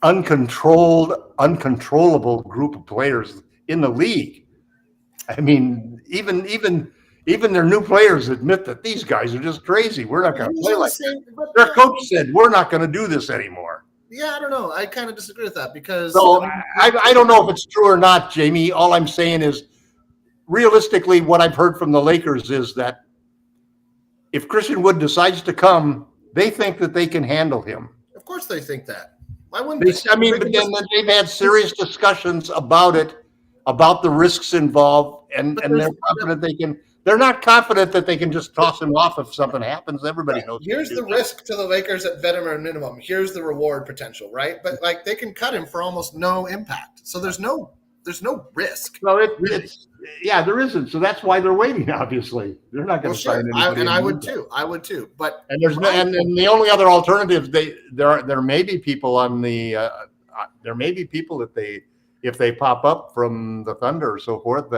S2: uncontrollable group of players in the league. I mean, even their new players admit that these guys are just crazy. We're not going to play like that. Their coach said, we're not going to do this anymore.
S3: Yeah, I don't know. I kind of disagree with that because
S2: So I don't know if it's true or not, Jamie. All I'm saying is, realistically, what I've heard from the Lakers is that if Christian Wood decides to come, they think that they can handle him.
S3: of course they think that. Why wouldn't they?
S2: I mean, but then they've had serious discussions about it, about the risks involved, and they're confident they can. They're not confident that they can just toss him off if something happens. Everybody knows.
S3: Here's the risk to the Lakers at veteran minimum. Here's the reward potential, right? But like they can cut him for almost no impact. So there's no risk.
S2: Well, it's there isn't. So that's why they're waiting. Obviously, they're not going to sign anybody.
S3: And I would too. I would too. But
S2: there's no, and the only other alternative there may be people on the there may be people that if they pop up from the Thunder or so forth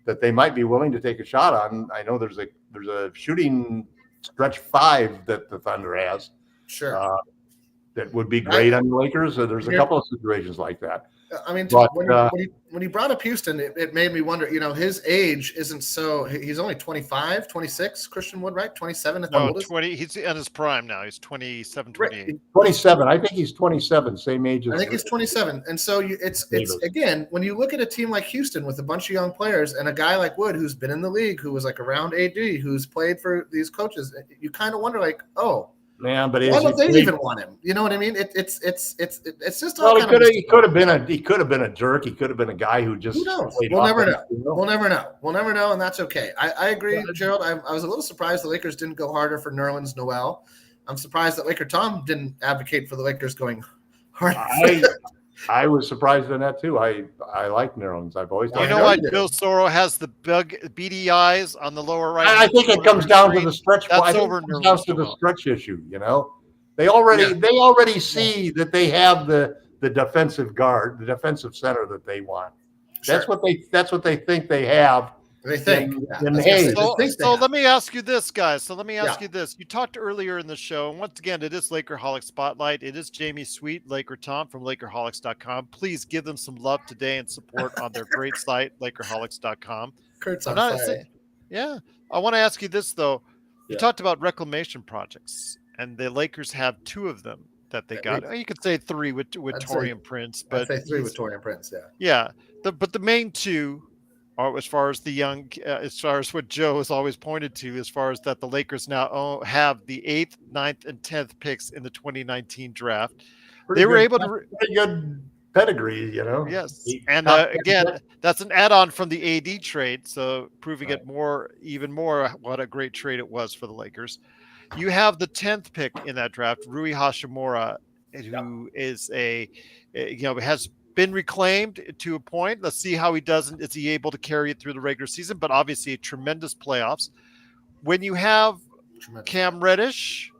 S2: that they might be willing to take a shot on. I know there's a shooting stretch 5 that the Thunder has.
S3: Sure.
S2: That would be great on the Lakers. There's a couple of situations like that.
S3: I mean, when he brought up Houston, it made me wonder, his age isn't so – he's only 25, 26, Christian Wood, right? 27 at the oldest?
S1: 20. He's in his prime now. He's 27, 28.
S3: Right.
S2: 27. I think he's 27, same age as –
S3: I think he's 27. And so it's again, when you look at a team like Houston with a bunch of young players and a guy like Wood who's been in the league, who was like around AD, who's played for these coaches, you kind of wonder like, oh –
S2: man, but
S3: why don't they even want him? You know what I mean? It's just all
S2: he could have been a jerk. He could have been a guy who just.
S3: Who knows? We'll never know. We'll never know, and that's okay. I agree, Gerald. I was a little surprised the Lakers didn't go harder for Nerlens Noel. I'm surprised that LakerTom didn't advocate for the Lakers going hard.
S2: I was surprised in that too. I like Nerlens. I've always.
S1: You know why Joe Soro has the beady eyes on the lower right?
S2: I think it comes down to the stretch.
S1: That's over.
S2: It comes down to the stretch issue. They already see that they have the defensive guard, the defensive center that they want. Sure. That's what they think they have.
S3: They think.
S1: So let me ask you this, guys. You this. You talked earlier in the show, and once again, it is Lakerholics Spotlight. It is Jamie Sweet, LakerTom from Lakerholics.com. Please give them some love today and support on their great site, Lakerholics.com.
S3: Kurt's on fire.
S1: I want to ask you this, though. You talked about reclamation projects, and the Lakers have 2 of them that they got. You could say 3 with Taurean Prince. But
S3: I'd say 3 with Taurean Prince,
S1: yeah. But the main 2 are, as far as the young, as far as what Joe has always pointed to, as far as that the Lakers now have the 8th, 9th, and 10th picks in the 2019 draft. They were able to
S2: pretty good pedigree,
S1: Yes, and again, that's an add-on from the AD trade, so proving it even more what a great trade it was for the Lakers. You have the 10th pick in that draft, Rui Hachimura, who is has been reclaimed to a point. Let's see how he does. Is he able to carry it through the regular season? But obviously, tremendous playoffs. When you have Cam Reddish,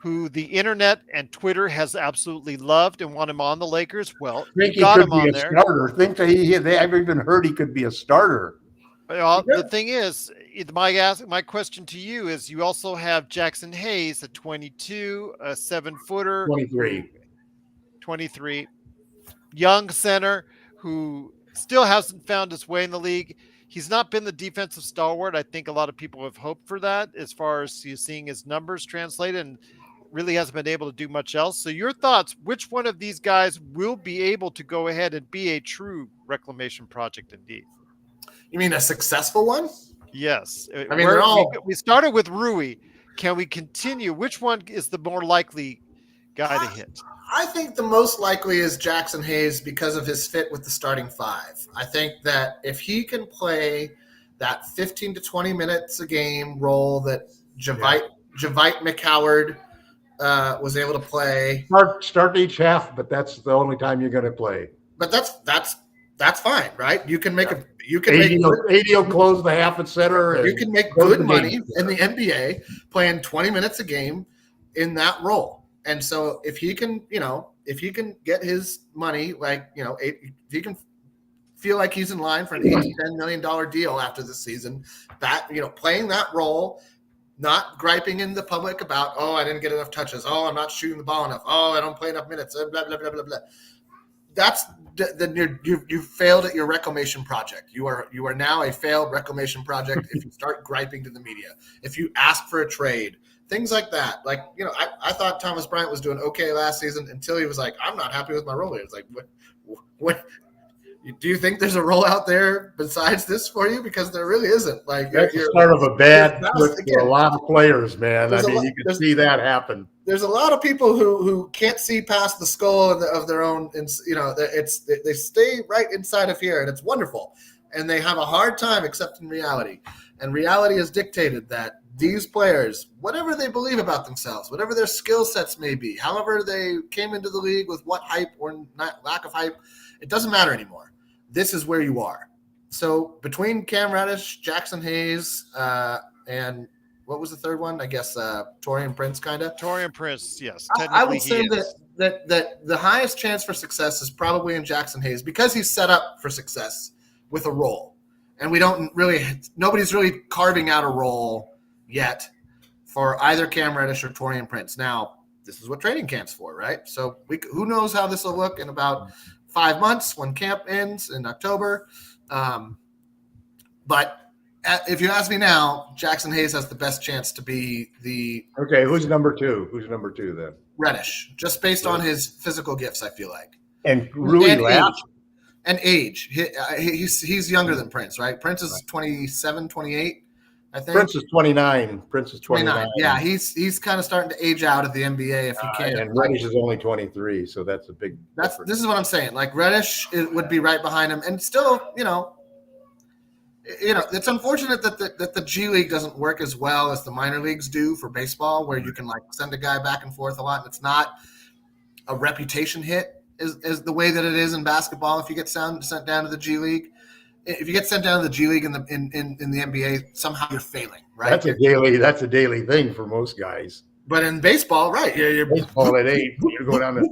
S1: who the internet and Twitter has absolutely loved and want him on the Lakers, well, you got him on there.
S2: I've even heard he could be a starter.
S1: The thing is, my question to you is: you also have Jackson Hayes at 22, a 7-footer, 23. Young center who still hasn't found his way in the league. He's not been the defensive stalwart. I think a lot of people have hoped for that as far as seeing his numbers translated, and really hasn't been able to do much else. So your thoughts, which one of these guys will be able to go ahead and be a true reclamation project indeed?
S3: You mean a successful one?
S1: Yes.
S3: I mean,
S1: we started with Rui. Can we continue? Which one is the more likely guy to hit?
S3: I think the most likely is Jackson Hayes because of his fit with the starting 5. I think that if he can play that 15 to 20 minutes a game role that Javite McCoward was able to play.
S2: Start each half, but that's the only time you're going to play.
S3: But that's fine, right? You can make AD
S2: will close the half at center.
S3: You can make good money in the NBA playing 20 minutes a game in that role. And so if he can get his money, if he can feel like he's in line for an $8 to $10 million deal after this season, that, playing that role, not griping in the public about, I didn't get enough touches. I'm not shooting the ball enough. I don't play enough minutes. Blah, blah, blah, blah, blah. then you've failed at your reclamation project. You are now a failed reclamation project if you start griping to the media, if you ask for a trade, things like that. Like, I thought Thomas Bryant was doing okay last season until he was like, I'm not happy with my role here. It's like, what do you think there's a role out there besides this for you? Because there really isn't. Like,
S2: that's the start of a bad look for a lot of players, man. I mean, you can see that happen.
S3: There's a lot of people who can't see past the skull of their own. They stay right inside of here, and it's wonderful. And they have a hard time accepting reality. And reality has dictated that these players, whatever they believe about themselves, whatever their skill sets may be, however they came into the league with what hype or not, lack of hype, it doesn't matter anymore. This is where you are. So between Cam Reddish, Jackson Hayes, and what was the third one? I guess Taurean Prince, kind of.
S1: Taurean Prince, yes.
S3: I would say that the highest chance for success is probably in Jackson Hayes because he's set up for success with a role. And nobody's really carving out a role yet for either Cam Reddish or Taurean Prince. Now, this is what training camp's for, right? So who knows how this will look in about 5 months when camp ends in October. But if you ask me now, Jackson Hayes has the best chance to be the.
S2: Okay, who's number two? Who's number two then?
S3: Reddish, just based on his physical gifts, I feel like.
S2: And Rui last.
S3: And age. He's younger than Prince, right? Prince is 27, 28, I think.
S2: Prince is 29. Prince is 29.
S3: Yeah, he's kind of starting to age out of the NBA if he can.
S2: And Reddish is only 23, so that's a big difference.
S3: This is what I'm saying. Like, Reddish would be right behind him, and still, it's unfortunate that the G League doesn't work as well as the minor leagues do for baseball, where you can like send a guy back and forth a lot, and it's not a reputation hit is the way that it is in basketball. If you get sent down to the G League, if you get sent down to the G League in the NBA, somehow you're failing, right?
S2: That's a daily thing for most guys.
S3: But in baseball, right? You're
S2: baseball at 8. You go down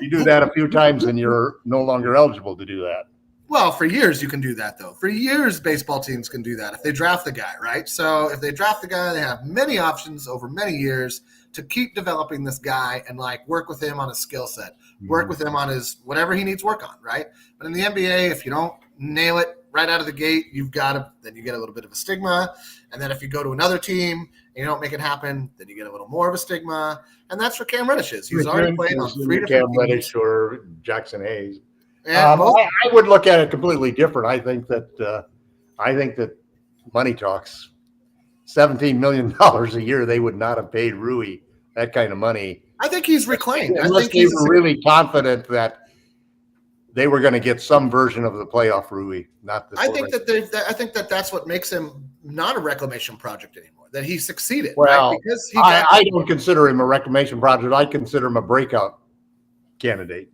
S2: you do that a few times, and you're no longer eligible to do that.
S3: Well, for years you can do that, though. For years, baseball teams can do that if they draft the guy, right? So if they draft the guy, they have many options over many years to keep developing this guy and like work with him on his skill set, work with him on his whatever he needs work on, right? But in the NBA, if you don't nail it right out of the gate, then you get a little bit of a stigma. And then if you go to another team and you don't make it happen, then you get a little more of a stigma. And that's what Cam Reddish is. He's already played on 3 different
S2: Cam
S3: teams.
S2: Reddish or Jackson Hayes.
S3: I
S2: would look at it completely different. I think that money talks. $17 million a year, they would not have paid Rui that kind of money.
S3: I think he's reclaimed.
S2: Unless they were really confident that they were going to get some version of the playoff Rui.
S3: I think that's what makes him not a reclamation project anymore. That he succeeded.
S2: Well,
S3: right? Because
S2: I don't consider him a reclamation project. I consider him a breakout candidate.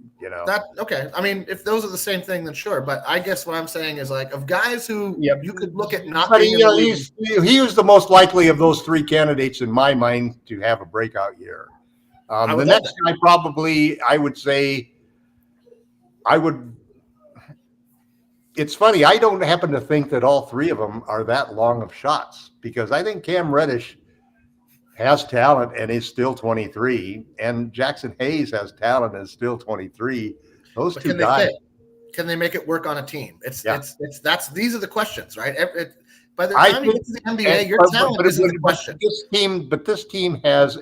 S3: Okay. I mean, if those are the same thing, then sure. But I guess what I'm saying is like of guys who you could look at not being
S2: he was the most likely of those 3 candidates in my mind to have a breakout year. The next guy probably, I would say, it's funny. I don't happen to think that all 3 of them are that long of shots because I think Cam Reddish has talent and is still 23, and Jackson Hayes has talent and is still 23. Those two guys.
S3: Can they make it work on a team? These are the questions, right? By the time you get to the NBA, your talent isn't the question.
S2: This team has,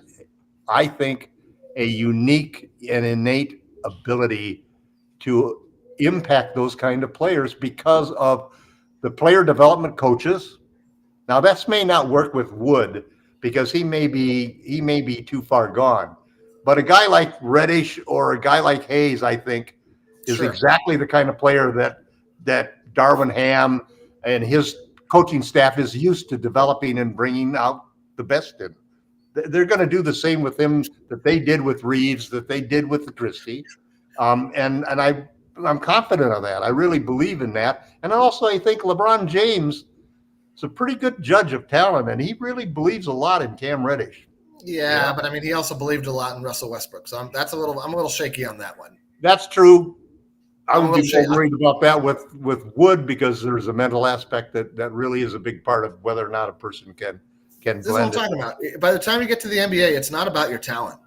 S2: I think, a unique and innate ability to impact those kind of players because of the player development coaches. Now, this may not work with Wood because he may be too far gone. But a guy like Reddish or a guy like Hayes, I think, is exactly the kind of player that Darvin Ham and his coaching staff is used to developing and bringing out the best in. They're going to do the same with him that they did with Reeves, that they did with Christie. And I'm confident of that. I really believe in that. And also I think LeBron James is a pretty good judge of talent, and he really believes a lot in Cam Reddish.
S3: Yeah, but I mean, he also believed a lot in Russell Westbrook. So I'm a little shaky on that one.
S2: That's true. I would be more worried about that with Wood because there's a mental aspect that really is a big part of whether or not a person can blend.
S3: This is what I'm talking about. By the time you get to the NBA, it's not about your talent.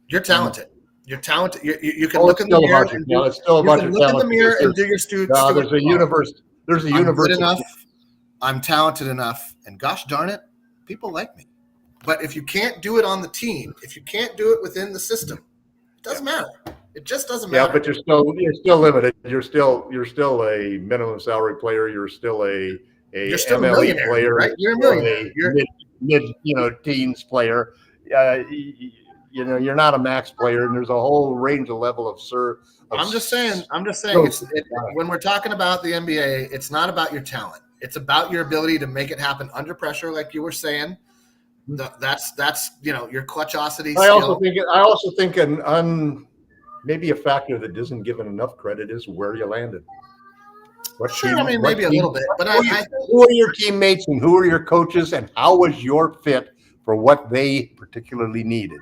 S3: You're talented. You're talented. You can
S2: Oh,
S3: look
S2: it's
S3: in the
S2: still
S3: mirror.
S2: about your talent. It's still about your
S3: Look in the
S2: talent.
S3: mirror and
S2: because
S3: do your Stu.
S2: there's
S3: Stewart
S2: a universe. There's a
S3: I'm
S2: universe.
S3: good enough. I'm talented enough, and gosh darn it, people like me. But if you can't do it on the team, if you can't do it within the system, it doesn't matter. It just doesn't matter.
S2: Yeah, but you're still limited. You're still a minimum salary player. You're still a
S3: You're still a
S2: MLE
S3: millionaire,
S2: player,
S3: right? You're a millionaire. You're
S2: mid teens player. You're not a max player, and there's a whole range of level of
S3: I'm just saying. When we're talking about the NBA, it's not about your talent. It's about your ability to make it happen under pressure, like you were saying. That's your clutchosity.
S2: I also think maybe a factor that isn't given enough credit is where you landed.
S3: Maybe a little bit, but
S2: who are your teammates and who are your coaches, and how was your fit for what they particularly needed?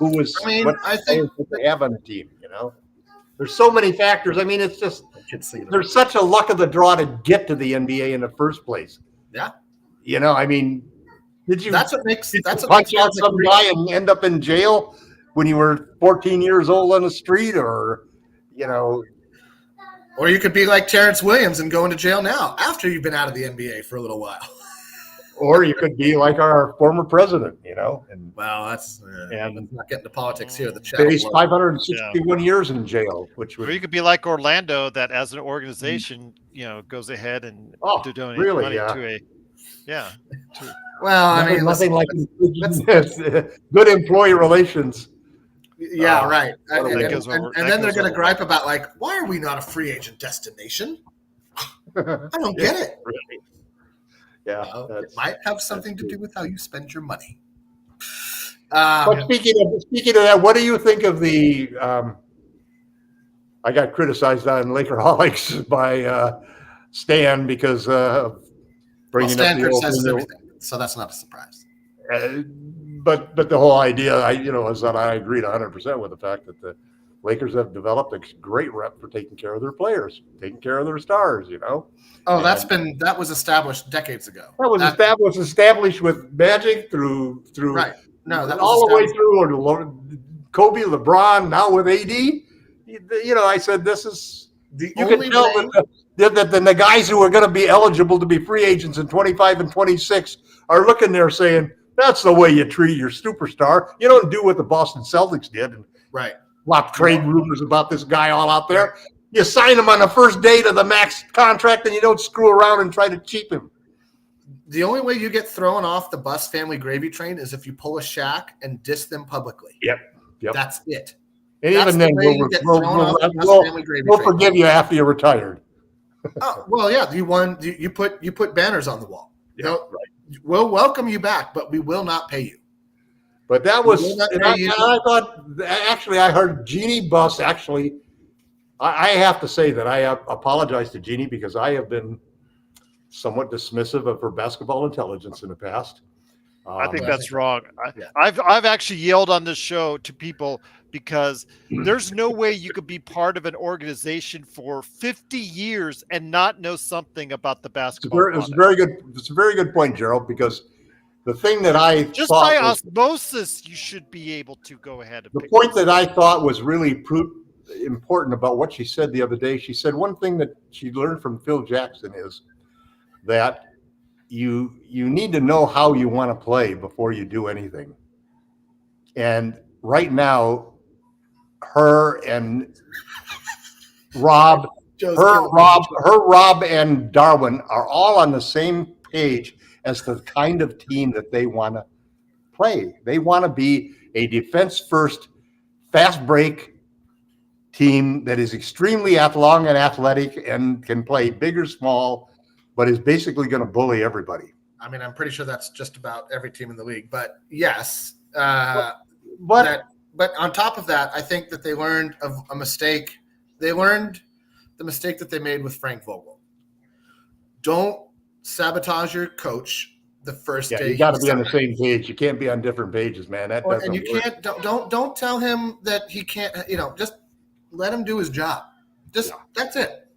S2: I think they have on the team. There's so many factors. I mean, it's just there's such a luck of the draw to get to the NBA in the first place.
S3: Yeah.
S2: I mean,
S3: That's what makes
S2: punch out some guy and end up in jail when you were 14 years old on the street, or
S3: or you could be like Terrence Williams and go into jail now after you've been out of the NBA for a little while.
S2: Or you could be like our former president, and
S3: let's not get into politics here. The
S2: faced 561 years in jail,
S1: or you could be like Orlando, that as an organization, goes ahead and to donate money to a
S3: Well, I mean,
S2: nothing like good employee relations.
S3: Yeah, right. And then they're going to gripe about why are we not a free agent destination? I don't get it.
S2: Really? Yeah,
S3: it might have something to do with how you spend your money.
S2: But speaking of that, what do you think of the? I got criticized on Lakerholics by Stan because bringing
S3: Stan
S2: up the
S3: criticizes everything, so that's not a surprise.
S2: But the whole idea, is that I agreed 100% with the fact that the Lakers have developed a great rep for taking care of their players, taking care of their stars.
S3: Oh, that was established decades ago.
S2: That was established with Magic through
S3: right. No, that was
S2: all the way through Kobe, LeBron, now with AD. I said this is you can tell that the guys who are going to be eligible to be free agents in 25 and 26 are looking there saying, that's the way you treat your superstar. You don't do what the Boston Celtics did.
S3: Right.
S2: A lot of trade rumors about this guy all out there. You sign him on the first day to the max contract, and you don't screw around and try to cheap him.
S3: The only way you get thrown off the Bus family gravy train is if you pull a Shaq and diss them publicly.
S2: Yep.
S3: That's it.
S2: And even then, we'll forgive you after you're retired.
S3: Oh, well, yeah. You won. You put banners on the wall.
S2: Yeah, right.
S3: We'll welcome you back, but we will not pay you.
S2: But that was, I thought, actually, I heard Jeannie Buss, actually, I have to say that I apologize to Jeannie because I have been somewhat dismissive of her basketball intelligence in the past.
S1: I think that's wrong. I've actually yelled on this show to people because there's no way you could be part of an organization for 50 years and not know something about the basketball.
S2: It's a very good. It's a very good point, Gerald. Because the thing that I
S1: just by osmosis, you should be able to go ahead.
S2: The point that I thought was really important about what she said the other day. She said one thing that she learned from Phil Jackson is that you need to know how you want to play before you do anything. And right now, her and Rob, Rob and Darwin are all on the same page as the kind of team that they want to play. They want to be a defense first, fast break team that is extremely long and athletic and can play big or small, but is basically going to bully everybody.
S3: I mean, I'm pretty sure that's just about every team in the league, but yes. But on top of that, I think that they learned of a mistake. They learned the mistake that they made with Frank Vogel. Don't sabotage your coach the first day.
S2: You got to be on the same page. You can't be on different pages, man. That doesn't
S3: and you
S2: work.
S3: Can't. Don't tell him that he can't. Just let him do his job. That's it.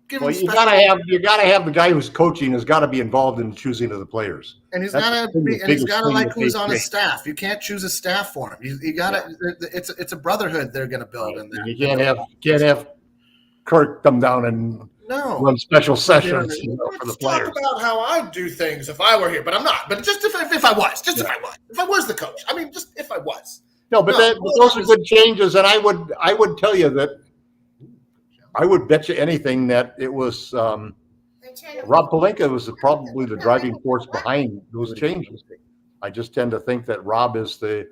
S3: give
S2: Well,
S3: him
S2: you gotta have the guy who's coaching has got to be involved in the choosing of the players.
S3: and he's
S2: That's
S3: gotta
S2: the
S3: be, and he's
S2: biggest
S3: gotta
S2: thing
S3: like
S2: that
S3: who's
S2: they
S3: on his
S2: think.
S3: staff. You can't choose a staff for him. You gotta. It's a brotherhood they're gonna build
S2: Right.
S3: in that.
S2: You can't have Kirk come down and
S3: No.
S2: run special sessions
S3: Let's
S2: for the
S3: talk
S2: players.
S3: about how I'd do things if I were here, but I'm not. But just if I was, if I was the coach. I mean, just if I was.
S2: No, but those are good changes, and I would tell you that I would bet you anything that it was Rob Pelinka was probably the driving force behind those changes. I just tend to think that Rob is the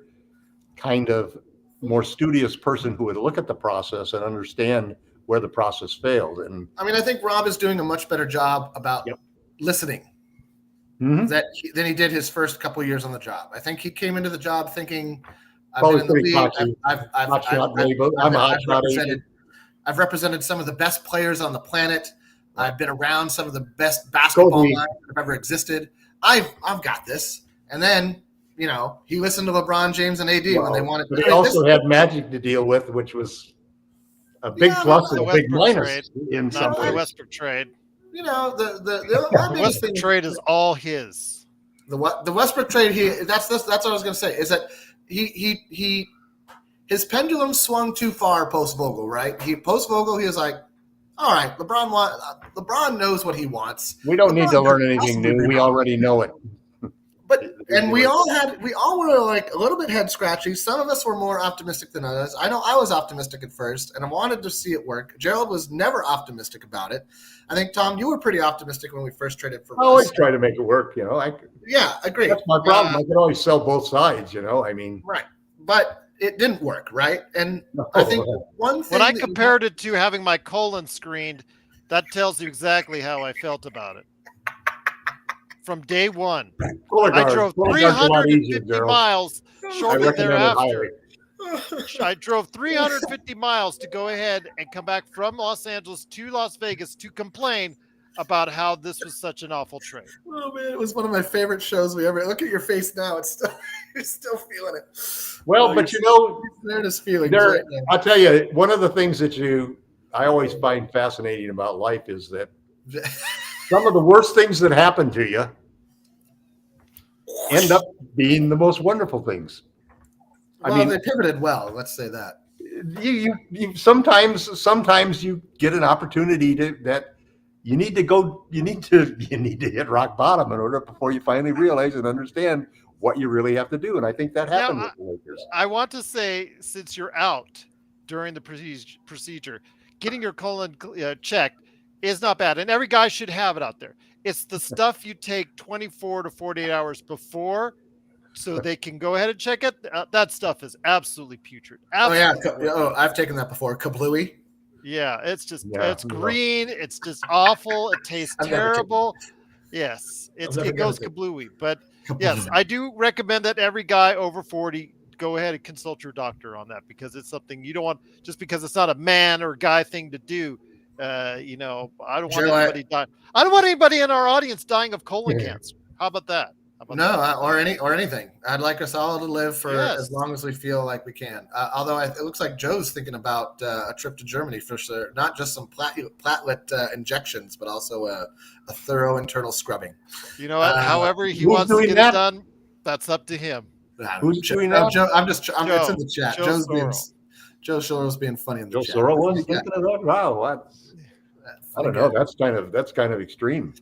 S2: kind of more studious person who would look at the process and understand where the process failed. And
S3: I mean, I think Rob is doing a much better job about listening than he did his first couple of years on the job. I think he came into the job thinking, I've been in the league. I've represented some of the best players on the planet. I've been around some of the best basketball minds that have ever existed. I've got this. And then, he listened to LeBron James and AD when they wanted.
S2: But he also had Magic to deal with, which was a big plus and a big minus in some ways.
S1: The Westbrook trade.
S3: The
S1: Westbrook trade is all his.
S3: The Westbrook trade. That's what I was going to say. Is that his pendulum swung too far post Vogel, right? Post Vogel, he was like, all right, LeBron knows what he wants.
S2: We don't need to learn anything new. We already know it.
S3: And we all were like a little bit head scratchy. Some of us were more optimistic than others. I know I was optimistic at first, and I wanted to see it work. Gerald was never optimistic about it. I think, Tom, you were pretty optimistic when we first traded for Russ.
S2: I always try to make it work,
S3: Yeah, agreed.
S2: That's my problem. I can always sell both sides, I mean.
S3: Right. But it didn't work, right? And I think one thing
S1: when I compared it to having my colon screened, that tells you exactly how I felt about it. From day one, I drove 350 miles shortly thereafter. I drove 350 miles to go ahead and come back from Los Angeles to Las Vegas to complain about how this was such an awful trade.
S3: Oh man, it was one of my favorite shows we ever. Look at your face now; it's still you're still feeling it.
S2: Well, but
S3: there's feelings.
S2: Right now. I'll tell you, one of the things that I always find fascinating about life is that some of the worst things that happen to you end up being the most wonderful things.
S3: Well, I mean, they pivoted well. Let's say that.
S2: You sometimes you get an opportunity that you need to hit rock bottom in order before you finally realize and understand what you really have to do. And I think that happened with the Lakers.
S1: I want to say, since you're out during the procedure, getting your colon checked is not bad. And every guy should have it out there. It's the stuff you take 24 to 48 hours before so they can go ahead and check it. That stuff is absolutely putrid. Absolutely.
S3: Oh, yeah. I've taken that before. Kablooey.
S1: Yeah, it's green. It's just awful. It tastes terrible. Yes, it goes kablooey. But yes, I do recommend that every guy over 40 go ahead and consult your doctor on that, because it's something you don't want, just because it's not a man or guy thing to do. I don't want anybody dying. I don't want anybody in our audience dying of colon cancer. How about that?
S3: Or anything. I'd like us all to live for as long as we feel like we can. Although it looks like Joe's thinking about a trip to Germany for sure. Not just some platelet injections, but also a thorough internal scrubbing.
S1: You know what? However he wants to get it done, that's up to him.
S2: Who's doing that?
S3: Joe, it's in the chat. Joe Sorrell's being funny in the chat.
S2: Joe Sorrell was thinking of that? Wow. I don't know. That's kind of extreme.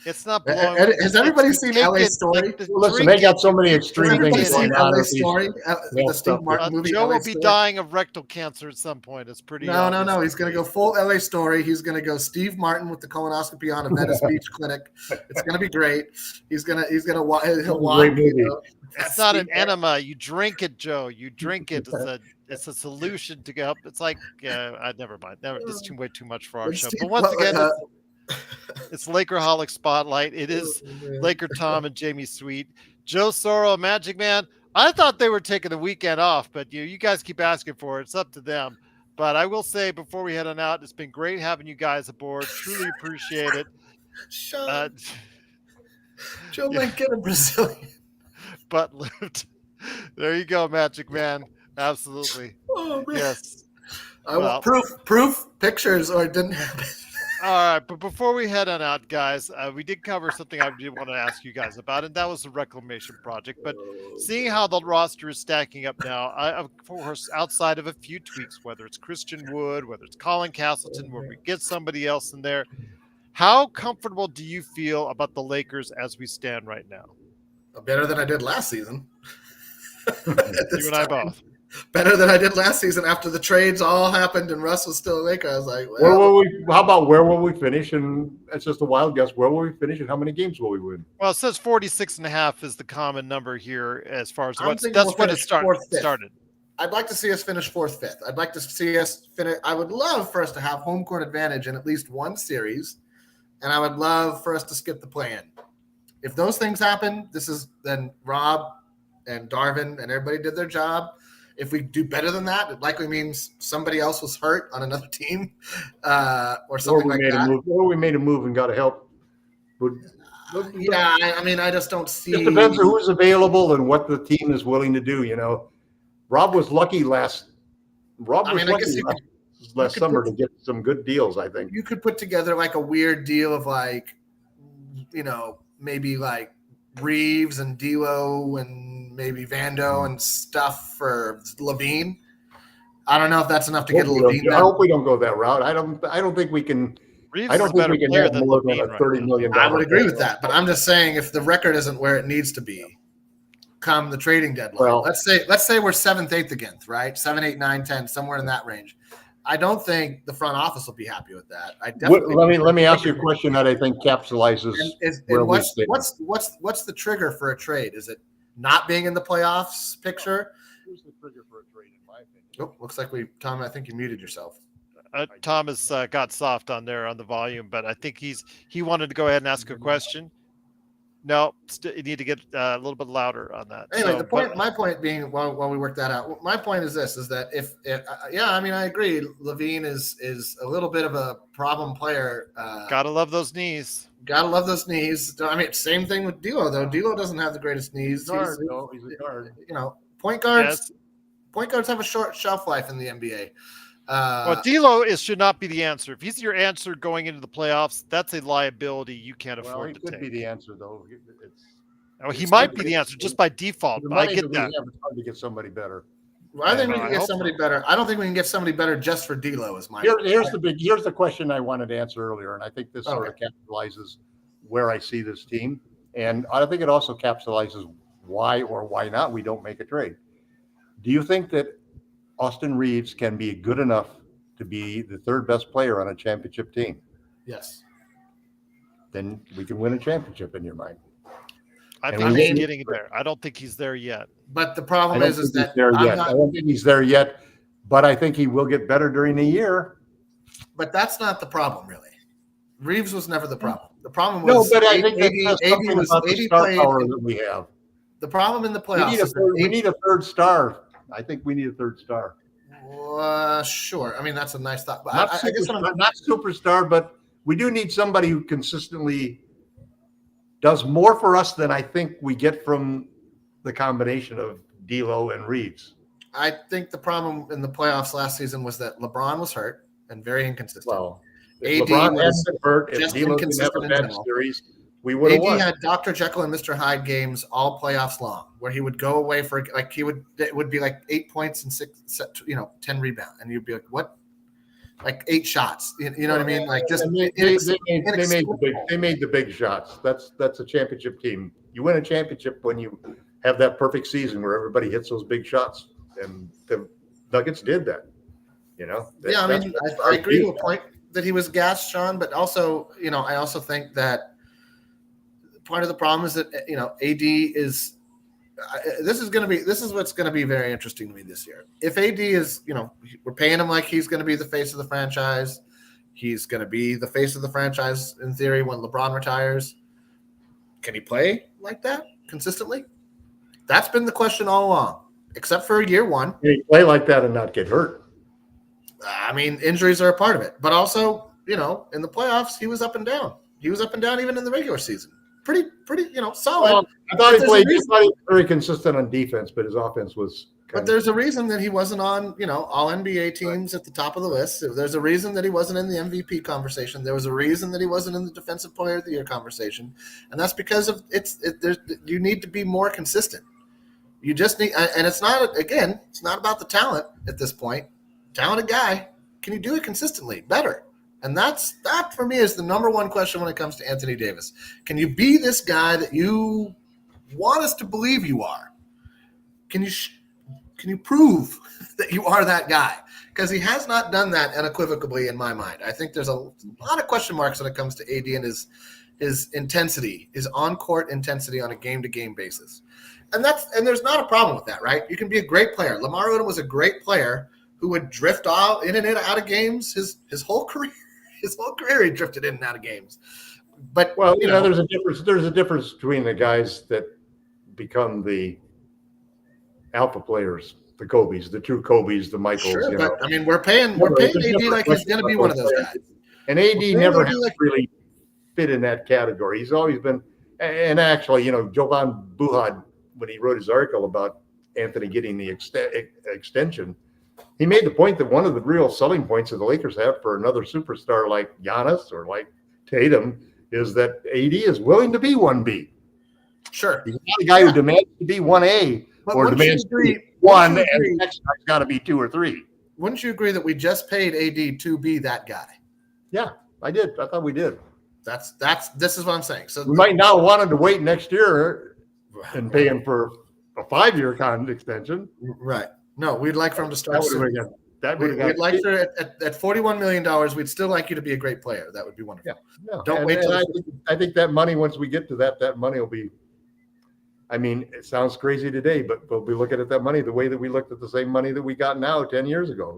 S1: It's not blowing.
S3: Has everybody seen LA Story?
S2: Listen, they got so many extreme things going on.
S3: LA Story, the Steve Martin movie.
S1: Joe will be dying of rectal cancer at some point. It's pretty.
S3: No. He's going to go full LA Story. He's going to go Steve Martin with the colonoscopy on a Venice Beach clinic. It's going to be great. He'll watch.
S1: It's not an enema. You drink it, Joe. You drink it. It's a solution to help. It's like never mind. This is way too much for our show. But once again. It's Lakerholics Spotlight. It is LakerTom and Jamie Sweet. Joe Sorrell, Magic Man. I thought they were taking the weekend off, but you guys keep asking for it. It's up to them. But I will say, before we head on out, it's been great having you guys aboard. Truly appreciate it.
S3: Joe might get a Brazilian.
S1: Butt lift. There you go, Magic Man. Absolutely.
S3: Oh, man.
S1: Yes.
S3: I want proof, pictures, or it didn't happen.
S1: All right, but before we head on out, guys, we did cover something I did want to ask you guys about, and that was the reclamation project. But seeing how the roster is stacking up now, of course, outside of a few tweaks, whether it's Christian Wood, whether it's Colin Castleton, where we get somebody else in there, how comfortable do you feel about the Lakers as we stand right now?
S3: Better than I did last season.
S1: You and I both.
S3: Better than I did last season after the trades all happened and Russ was still a Laker. I was like, well,
S2: where will we? How about where will we finish? And it's just a wild guess. Where will we finish, and how many games will we win?
S1: Well, it says 46.5 is the common number here as far as
S3: I'm thinking
S1: that's
S3: we'll
S1: what it
S3: finish fourth, fifth.
S1: started.
S3: I'd like to see us finish 4th, 5th. I'd like to see us finish. I would love for us to have home court advantage in at least one series, and I would love for us to skip the play-in. If those things happen, then Rob and Darvin and everybody did their job. If we do better than that, it likely means somebody else was hurt on another team or something like that.
S2: Or we made a move and got to help.
S3: Yeah, I mean, I just don't see.
S2: It depends on who's available and what the team is willing to do. Rob was lucky last summer to get some good deals, I think.
S3: You could put together like a weird deal of maybe like Reeves and D'Lo and maybe Vando and stuff for Levine. I don't know if that's enough to get a Levine.
S2: I hope we don't go that route. I don't think we can.
S1: Reeves
S2: I don't think we can have more than a $30 million.
S3: I would agree with that, but I'm just saying if the record isn't where it needs to be, come the trading deadline.
S2: Well,
S3: let's say we're 7th, 8th again, right? 7, 8, 9, 10, somewhere in that range. I don't think the front office will be happy with that. I definitely
S2: let me ask you a question that I think capsulizes
S3: what's the trigger for a trade? Is it not being in the playoffs picture?
S2: Here's the trigger for a trade, in my opinion.
S3: Oh, looks like Tom, I think you muted yourself.
S1: Tom has got soft on there on the volume, but I think he wanted to go ahead and ask a question. No, you need to get a little bit louder on that.
S3: Anyway, my point being, while we work that out, my point is this: is that if I mean, I agree, Levine is a little bit of a problem player.
S1: Gotta love those knees.
S3: Gotta love those knees. I mean, same thing with D'Lo though. D'Lo doesn't have the greatest knees.
S2: He's a guard.
S3: Point guards.
S1: Yes.
S3: Point guards have a short shelf life in the NBA.
S1: Well, D'Lo should not be the answer. If he's your answer going into the playoffs, that's a liability you can't afford to take.
S2: He could be the answer, though.
S1: He might be the answer just by default. But I get that.
S2: It's hard to get somebody better.
S3: Well, I think we can get somebody better. I don't think we can get somebody better just for D'Lo.
S2: Here's the question I wanted to answer earlier, and I think this sort of capitalizes where I see this team, and I think it also capitalizes why or why not we don't make a trade. Do you think that Austin Reeves can be good enough to be the 3rd best player on a championship team?
S3: Yes.
S2: Then we can win a championship in your mind.
S1: I think he's getting there. I don't think he's there yet.
S3: But the problem is that
S2: I don't think he's there yet, but I think he will get better during the year.
S3: But that's not the problem, really. Reeves was never the problem. The problem was
S2: I think that's something about the star power that we have.
S3: The problem in the playoffs
S2: we need a 3rd star. I think we need a 3rd star.
S3: Sure. I mean, that's a nice thought. But
S2: not superstar, but we do need somebody who consistently does more for us than I think we get from the combination of D'Lo and Reeves.
S3: I think the problem in the playoffs last season was that LeBron was hurt and very inconsistent.
S2: Well,
S3: if
S2: AD LeBron hadn't been hurt, if D'Lo didn't have a bad series, we would have won.
S3: He had Dr. Jekyll and Mr. Hyde games all playoffs long, where he would go away for it would be like 8 points and 10 rebounds, and you'd be like, what? Like 8 shots, you know what I mean? Like just
S2: they made the big shots. That's a championship team. You win a championship when you have that perfect season where everybody hits those big shots, and the Nuggets did that.
S3: I agree to a point that he was gassed, Sean, but also, I also think that part of the problem is that AD is. This is what's going to be very interesting to me this year. If AD is, we're paying him like he's going to be the face of the franchise. He's going to be the face of the franchise in theory when LeBron retires. Can he play like that consistently? That's been the question all along, except for year one.
S2: Can he play like that and not get hurt?
S3: I mean, injuries are a part of it, but also, in the playoffs, he was up and down. He was up and down even in the regular season. Pretty, solid.
S2: Well, I thought he was very consistent on defense, but his offense was
S3: But there's a reason that he wasn't on, all NBA teams at the top of the list. There's a reason that he wasn't in the MVP conversation. There was a reason that he wasn't in the Defensive Player of the Year conversation, and that's because of you need to be more consistent. You just need, and it's not about the talent at this point. Talented guy, can you do it consistently? Better. And that for me is the number one question when it comes to Anthony Davis. Can you be this guy that you want us to believe you are? Can you prove that you are that guy? Because he has not done that unequivocally in my mind. I think there's a lot of question marks when it comes to AD and his intensity, his on-court intensity on a game-to-game basis. And there's not a problem with that, right? You can be a great player. Lamar Odom was a great player who would drift in and out of games his whole career. His whole career, he drifted in and out of games. But
S2: there's a difference. There's a difference between the guys that become the alpha players, the Kobe's, the true Kobe's, the Michaels.
S3: Sure, but I mean, we're paying AD like he's going to be one of those guys.
S2: And AD never has really fit in that category. He's always been, and actually, Jovan Buhad, when he wrote his article about Anthony getting the extension, he made the point that one of the real selling points that the Lakers have for another superstar like Giannis or like Tatum is that AD is willing to be 1B.
S3: Sure.
S2: He's not a guy who demands to be 1A or demands to be 1, and the next guy's got to be 2 or 3.
S3: Wouldn't you agree that we just paid AD to be that guy?
S2: Yeah, I did. I thought we did.
S3: This is what I'm saying. So
S2: we might not want him to wait next year and pay him for a 5-year contract extension.
S3: Right. No, we'd like for him to start soon.
S2: We'd
S3: like for at $41 million, we'd still like you to be a great player. That would be wonderful.
S2: Yeah.
S3: Don't wait.
S2: I think that money, once we get to that money will be, I mean, it sounds crazy today, but we'll be looking at that money the way that we looked at the same money that we got now 10 years ago,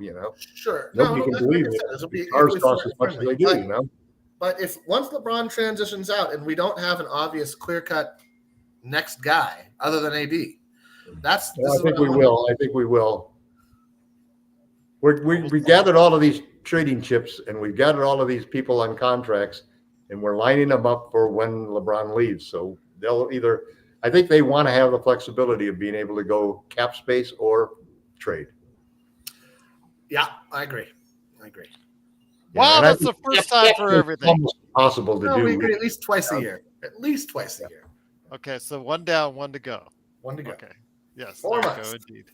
S3: Sure.
S2: Nobody can believe it. Ours cost as much as they do,
S3: But if once LeBron transitions out and we don't have an obvious clear-cut next guy other than AD, I think we will. We gathered all of these trading chips and we gathered all of these people on contracts and we're lining them up for when LeBron leaves. So they'll I think they want to have the flexibility of being able to go cap space or trade. Yeah, I agree.
S1: Wow, that's the first time for everything.
S2: Almost impossible to do.
S3: We agree at least twice a year.
S1: Okay, so 1 down, 1 to go.
S3: Okay.
S1: Yes.
S3: 4 months.
S1: Go, indeed.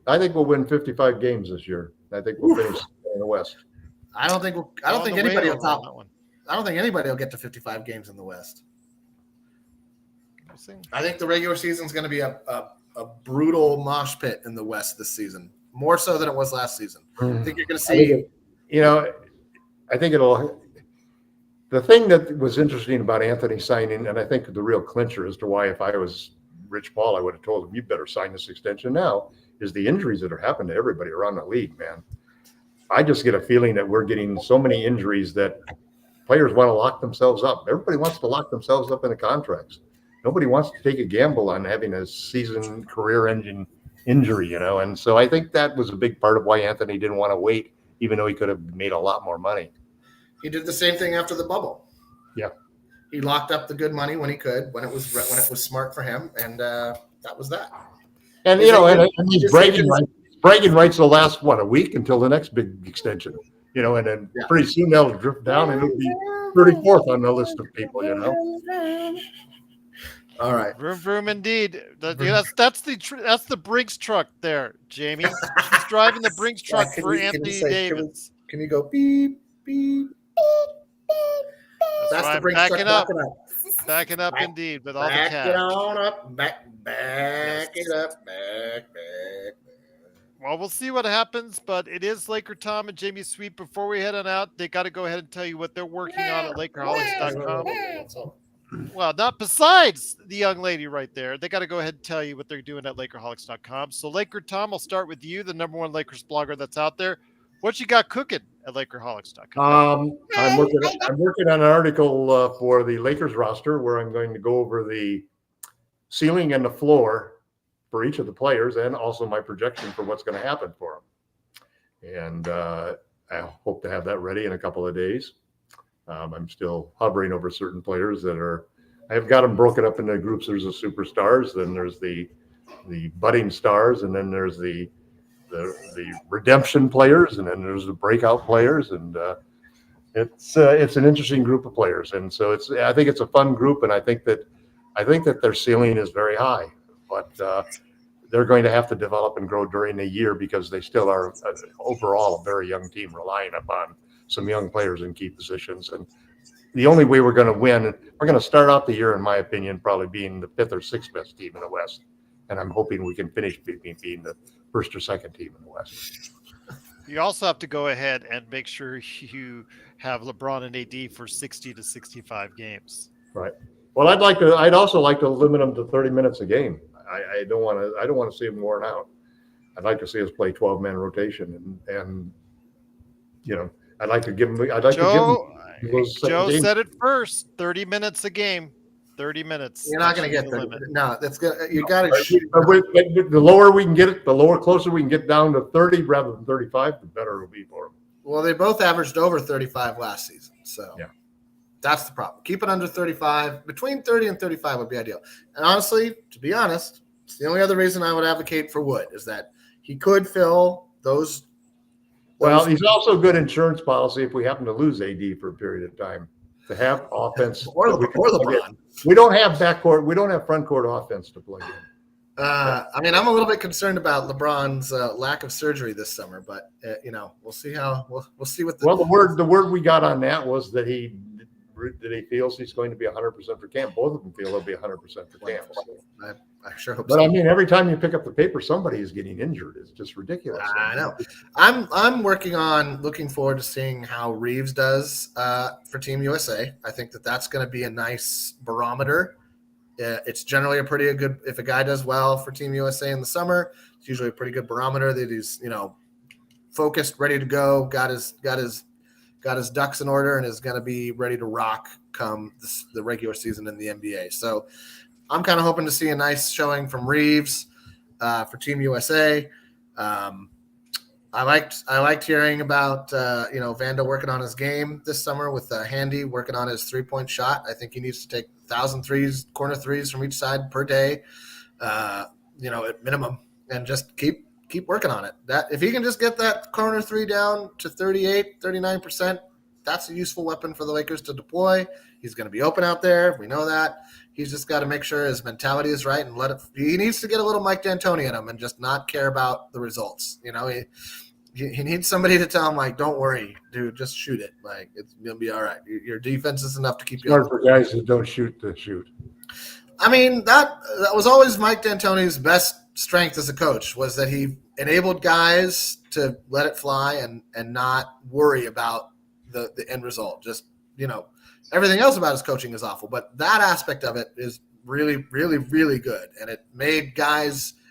S2: I think we'll win 55 games this year. I think we'll finish in the West.
S3: I don't think anybody will top that one. I don't think anybody will get to 55 games in the West. I think the regular season is going to be a brutal mosh pit in the West this season, more so than it was last season. I think you're going to see.
S2: I think it'll. The thing that was interesting about Anthony signing, and I think the real clincher as to why, if I was Rich Paul, I would have told him, you better sign this extension now, is the injuries that are happening to everybody around the league, man. I just get a feeling that we're getting so many injuries that players want to lock themselves up. Everybody wants to lock themselves up in the contracts. Nobody wants to take a gamble on having a season career-ending injury, And so I think that was a big part of why Anthony didn't want to wait, even though he could have made a lot more money.
S3: He did the same thing after the bubble.
S2: Yeah.
S3: He locked up the good money when he could, when it was smart for him, and that was that.
S2: And these bragging rights will last a week until the next big extension, and then pretty soon they'll drift down and it'll be 34th on the list of people,
S3: All right.
S1: Vroom, vroom, indeed. That's the Brinks truck there, Jamie. He's driving the Brinks truck for Anthony Davis.
S3: Can you go beep, beep, That's the Brinks truck backing up.
S1: Backing up indeed with all the cash.
S3: Back it on up, back it up, back.
S1: Well, we'll see what happens, but it is LakerTom and Jamie Sweet. Before we head on out, they got to go ahead and tell you what they're working on at Lakerholics.com. Well, not besides the young lady right there. They got to go ahead and tell you what they're doing at Lakerholics.com. So, LakerTom, I'll start with you, the #1 Lakers blogger that's out there. What you got cooking at Lakerholics.com?
S2: I'm working on an article for the Lakers roster where I'm going to go over the ceiling and the floor for each of the players and also my projection for what's going to happen for them. And I hope to have that ready in a couple of days. I'm still hovering over certain players I've got them broken up into groups. There's the superstars, then there's the budding stars, and then there's the redemption players, and then there's the breakout players, and it's an interesting group of players, and so I think it's a fun group, and I think that their ceiling is very high, but they're going to have to develop and grow during the year because they still are overall a very young team, relying upon some young players in key positions. And the only way we're going to win, we're going to start out the year, in my opinion, probably being the 5th or 6th best team in the West, and I'm hoping we can finish being the 1st or 2nd team in the West.
S1: You also have to go ahead and make sure you have LeBron and AD for 60 to 65 games.
S2: Right. Well, I'd also like to limit them to 30 minutes a game. I don't want to see them worn out. I'd like to see us play 12-man rotation, and I'd like to give them.
S1: Joe said it first. 30 minutes a game. 30 minutes.
S3: You're not going to get 30. No, that's good. You got to.
S2: The lower we can get it, closer we can get down to 30 rather than 35, the better it'll be for them.
S3: Well, they both averaged over 35 last season, so
S2: yeah,
S3: that's the problem. Keep it under 35. Between 30 and 35 would be ideal. And honestly, to be honest, it's the only other reason I would advocate for Wood is that he could fill those.
S2: Well, he's also good insurance policy if we happen to lose AD for a period of time. To have offense
S3: or LeBron.
S2: We don't have backcourt. We don't have front court offense to plug in.
S3: I mean, I'm a little bit concerned about LeBron's lack of surgery this summer, but we'll see how we'll see what.
S2: The word we got on that was that he feels he's going to be 100% for camp. Both of them feel he'll be 100% for camp. So.
S3: I sure hope.
S2: But so. I mean, every time you pick up the paper, somebody is getting injured. It's just ridiculous.
S3: I know. I'm working on looking forward to seeing how Reeves does for Team USA. I think that's going to be a nice barometer. It's generally a pretty good. If a guy does well for Team USA in the summer, it's usually a pretty good barometer that he's focused, ready to go, got his ducks in order, and is going to be ready to rock come the regular season in the NBA. So I'm kind of hoping to see a nice showing from Reeves for Team USA. I liked hearing about Vando working on his game this summer with Handy working on his 3-point shot. I think he needs to take 1,000 threes, corner threes from each side per day, at minimum, and just keep working on it. That if he can just get that corner three down to 38, 39%, that's a useful weapon for the Lakers to deploy. He's going to be open out there. We know that. He's just got to make sure his mentality is right and he needs to get a little Mike D'Antoni in him and just not care about the results. He needs somebody to tell him, like, don't worry, dude, just shoot it. Like, it's going to be all right. Your defense is enough to keep you
S2: hard for guys who don't shoot to shoot.
S3: I mean, that was always Mike D'Antoni's best strength as a coach, was that he enabled guys to let it fly and not worry about the end result. Just, everything else about his coaching is awful, but that aspect of it is really, really, really good. And it made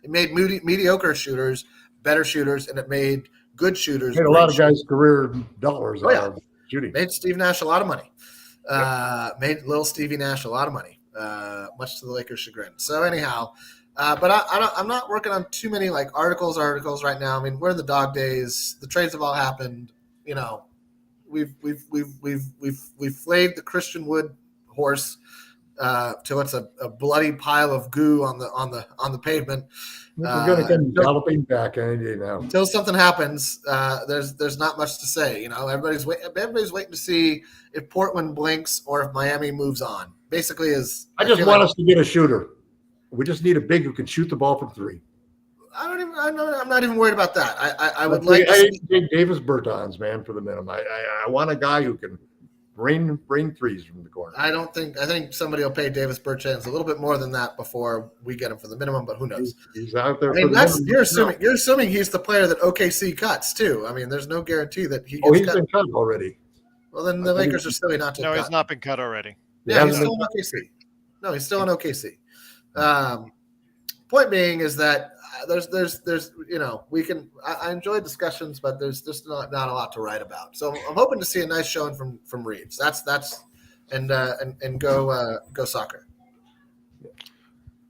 S3: mediocre shooters better shooters, and it made good shooters.
S2: Made a lot of guys career dollars out of shooting.
S3: Made Steve Nash a lot of money. Made little Stevie Nash a lot of money, much to the Lakers' chagrin. So anyhow, but I'm not working on too many articles right now. I mean, we're in the dog days. The trades have all happened. We've flayed the Christian Wood horse till it's a bloody pile of goo on the pavement.
S2: We're going to come galloping back any day now.
S3: Until something happens, there's not much to say. Everybody's waiting to see if Portland blinks or if Miami moves on. Basically,
S2: I just want us to get a shooter. We just need a big who can shoot the ball from three.
S3: I'm not even worried about that. I would
S2: like to take Davis Bertans, man, for the minimum. I want a guy who can bring threes from the corner.
S3: I think somebody will pay Davis Bertans a little bit more than that before we get him for the minimum, but who knows?
S2: He's out there.
S3: You're assuming he's the player that OKC cuts too. I mean, there's no guarantee that he gets
S2: he's been cut already.
S3: Well, then the Lakers are silly not to.
S1: No, he's not been cut already.
S3: Yeah, he's still in OKC. No, he's still in OKC. Point being is that there's we can. I enjoy discussions, but there's just not a lot to write about. So I'm hoping to see a nice showing from Reeves. That's and go soccer.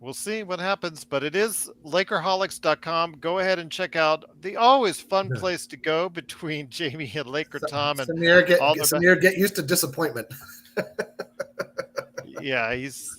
S1: We'll see what happens, but it is Lakerholics.com. Go ahead and check out the always fun place to go between Jamie and LakerTom. And
S3: Samir, get used to disappointment.
S1: Yeah, he's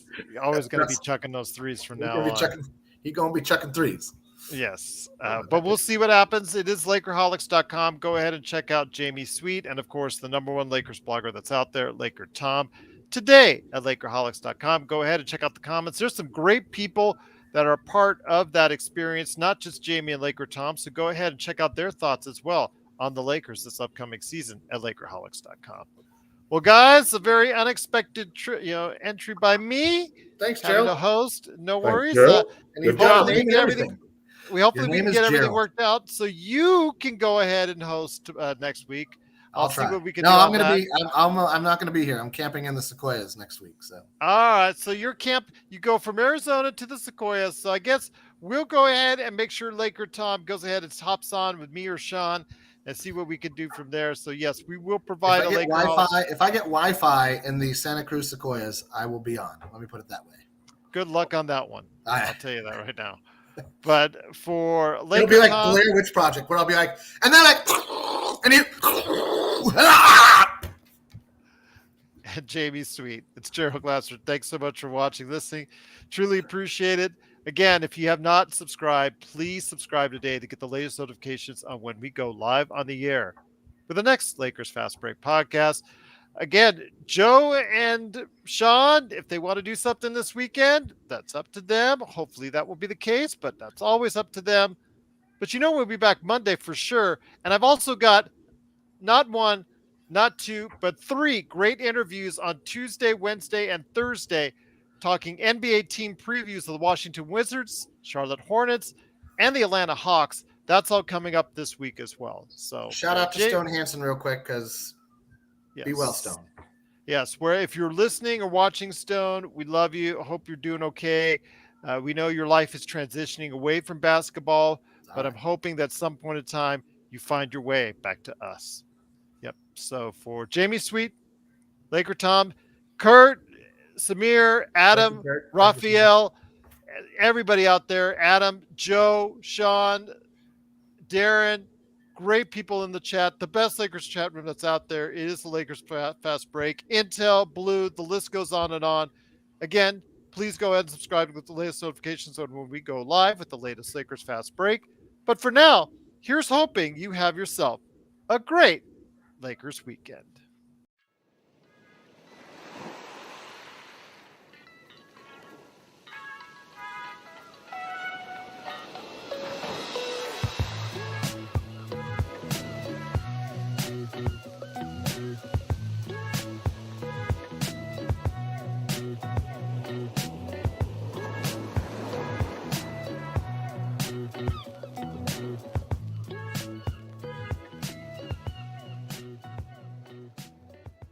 S1: always going to be chucking those threes from now on.
S3: He gonna be chucking threes.
S1: Yes, but we'll see what happens. It is Lakerholics.com. Go ahead and check out Jamie Sweet and, of course, the number one Lakers blogger that's out there, LakerTom. Today at Lakerholics.com. Go ahead and check out the comments. There's some great people that are part of that experience, not just Jamie and LakerTom. So go ahead and check out their thoughts as well on the Lakers this upcoming season at Lakerholics.com. Well, guys, a very unexpected entry by me.
S3: Thanks,
S1: Having
S3: Joe.
S1: a host. No
S2: Thanks,
S1: worries.
S2: Gerald.
S3: And you've
S2: Good
S3: got
S2: job.
S3: a name and everything.
S1: Hopefully
S3: Your
S1: we
S3: name
S1: can
S3: is
S1: get everything
S3: Gerald.
S1: worked out so you can go ahead and host next week.
S3: I'll
S1: see
S3: try.
S1: what we can
S3: no,
S1: do.
S3: I'm gonna be. I'm not gonna be here. I'm camping in the Sequoias next week. So.
S1: All right. So your camp, you go from Arizona to the Sequoias. So I guess we'll go ahead and make sure LakerTom goes ahead and hops on with me or Sean and see what we can do from there. So yes, we will provide a Laker
S3: Wi-Fi. If I get Wi-Fi in the Santa Cruz Sequoias, I will be on. Let me put it that way.
S1: Good luck on that one.
S3: All right.
S1: I'll tell you that right now. But for LakerTom,
S3: it'll be like Blair Witch Project, where I'll be like, and then like, and you.
S1: And Jamie Sweet. It's Gerald Glasser. Thanks so much for watching, listening. Truly appreciate it. Again, if you have not subscribed, please subscribe today to get the latest notifications on when we go live on the air for the next Lakers Fast Break podcast. Again, Joe and Sean, if they want to do something this weekend, that's up to them. Hopefully that will be the case, but that's always up to them. But we'll be back Monday for sure. And I've also got not one, not two, but 3 great interviews on Tuesday, Wednesday, and Thursday, talking NBA team previews of the Washington Wizards, Charlotte Hornets, and the Atlanta Hawks. That's all coming up this week as well. So
S3: shout out to Stone Hansen real quick, because be well, Stone.
S1: Yes, where if you're listening or watching Stone, we love you. I hope you're doing okay. We know your life is transitioning away from basketball, but I'm hoping that at some point in time you find your way back to us. Yep. So for Jamie Sweet, LakerTom, Kurt, Samir, Adam, Raphael, everybody out there, Adam, Joe, Sean, Darren, great people in the chat. The best Lakers chat room that's out there. It is the Lakers Fast Break. Intel, Blue, the list goes on and on. Again, please go ahead and subscribe to get the latest notifications on when we go live with the latest Lakers Fast Break. But for now, here's hoping you have yourself a great Lakers weekend.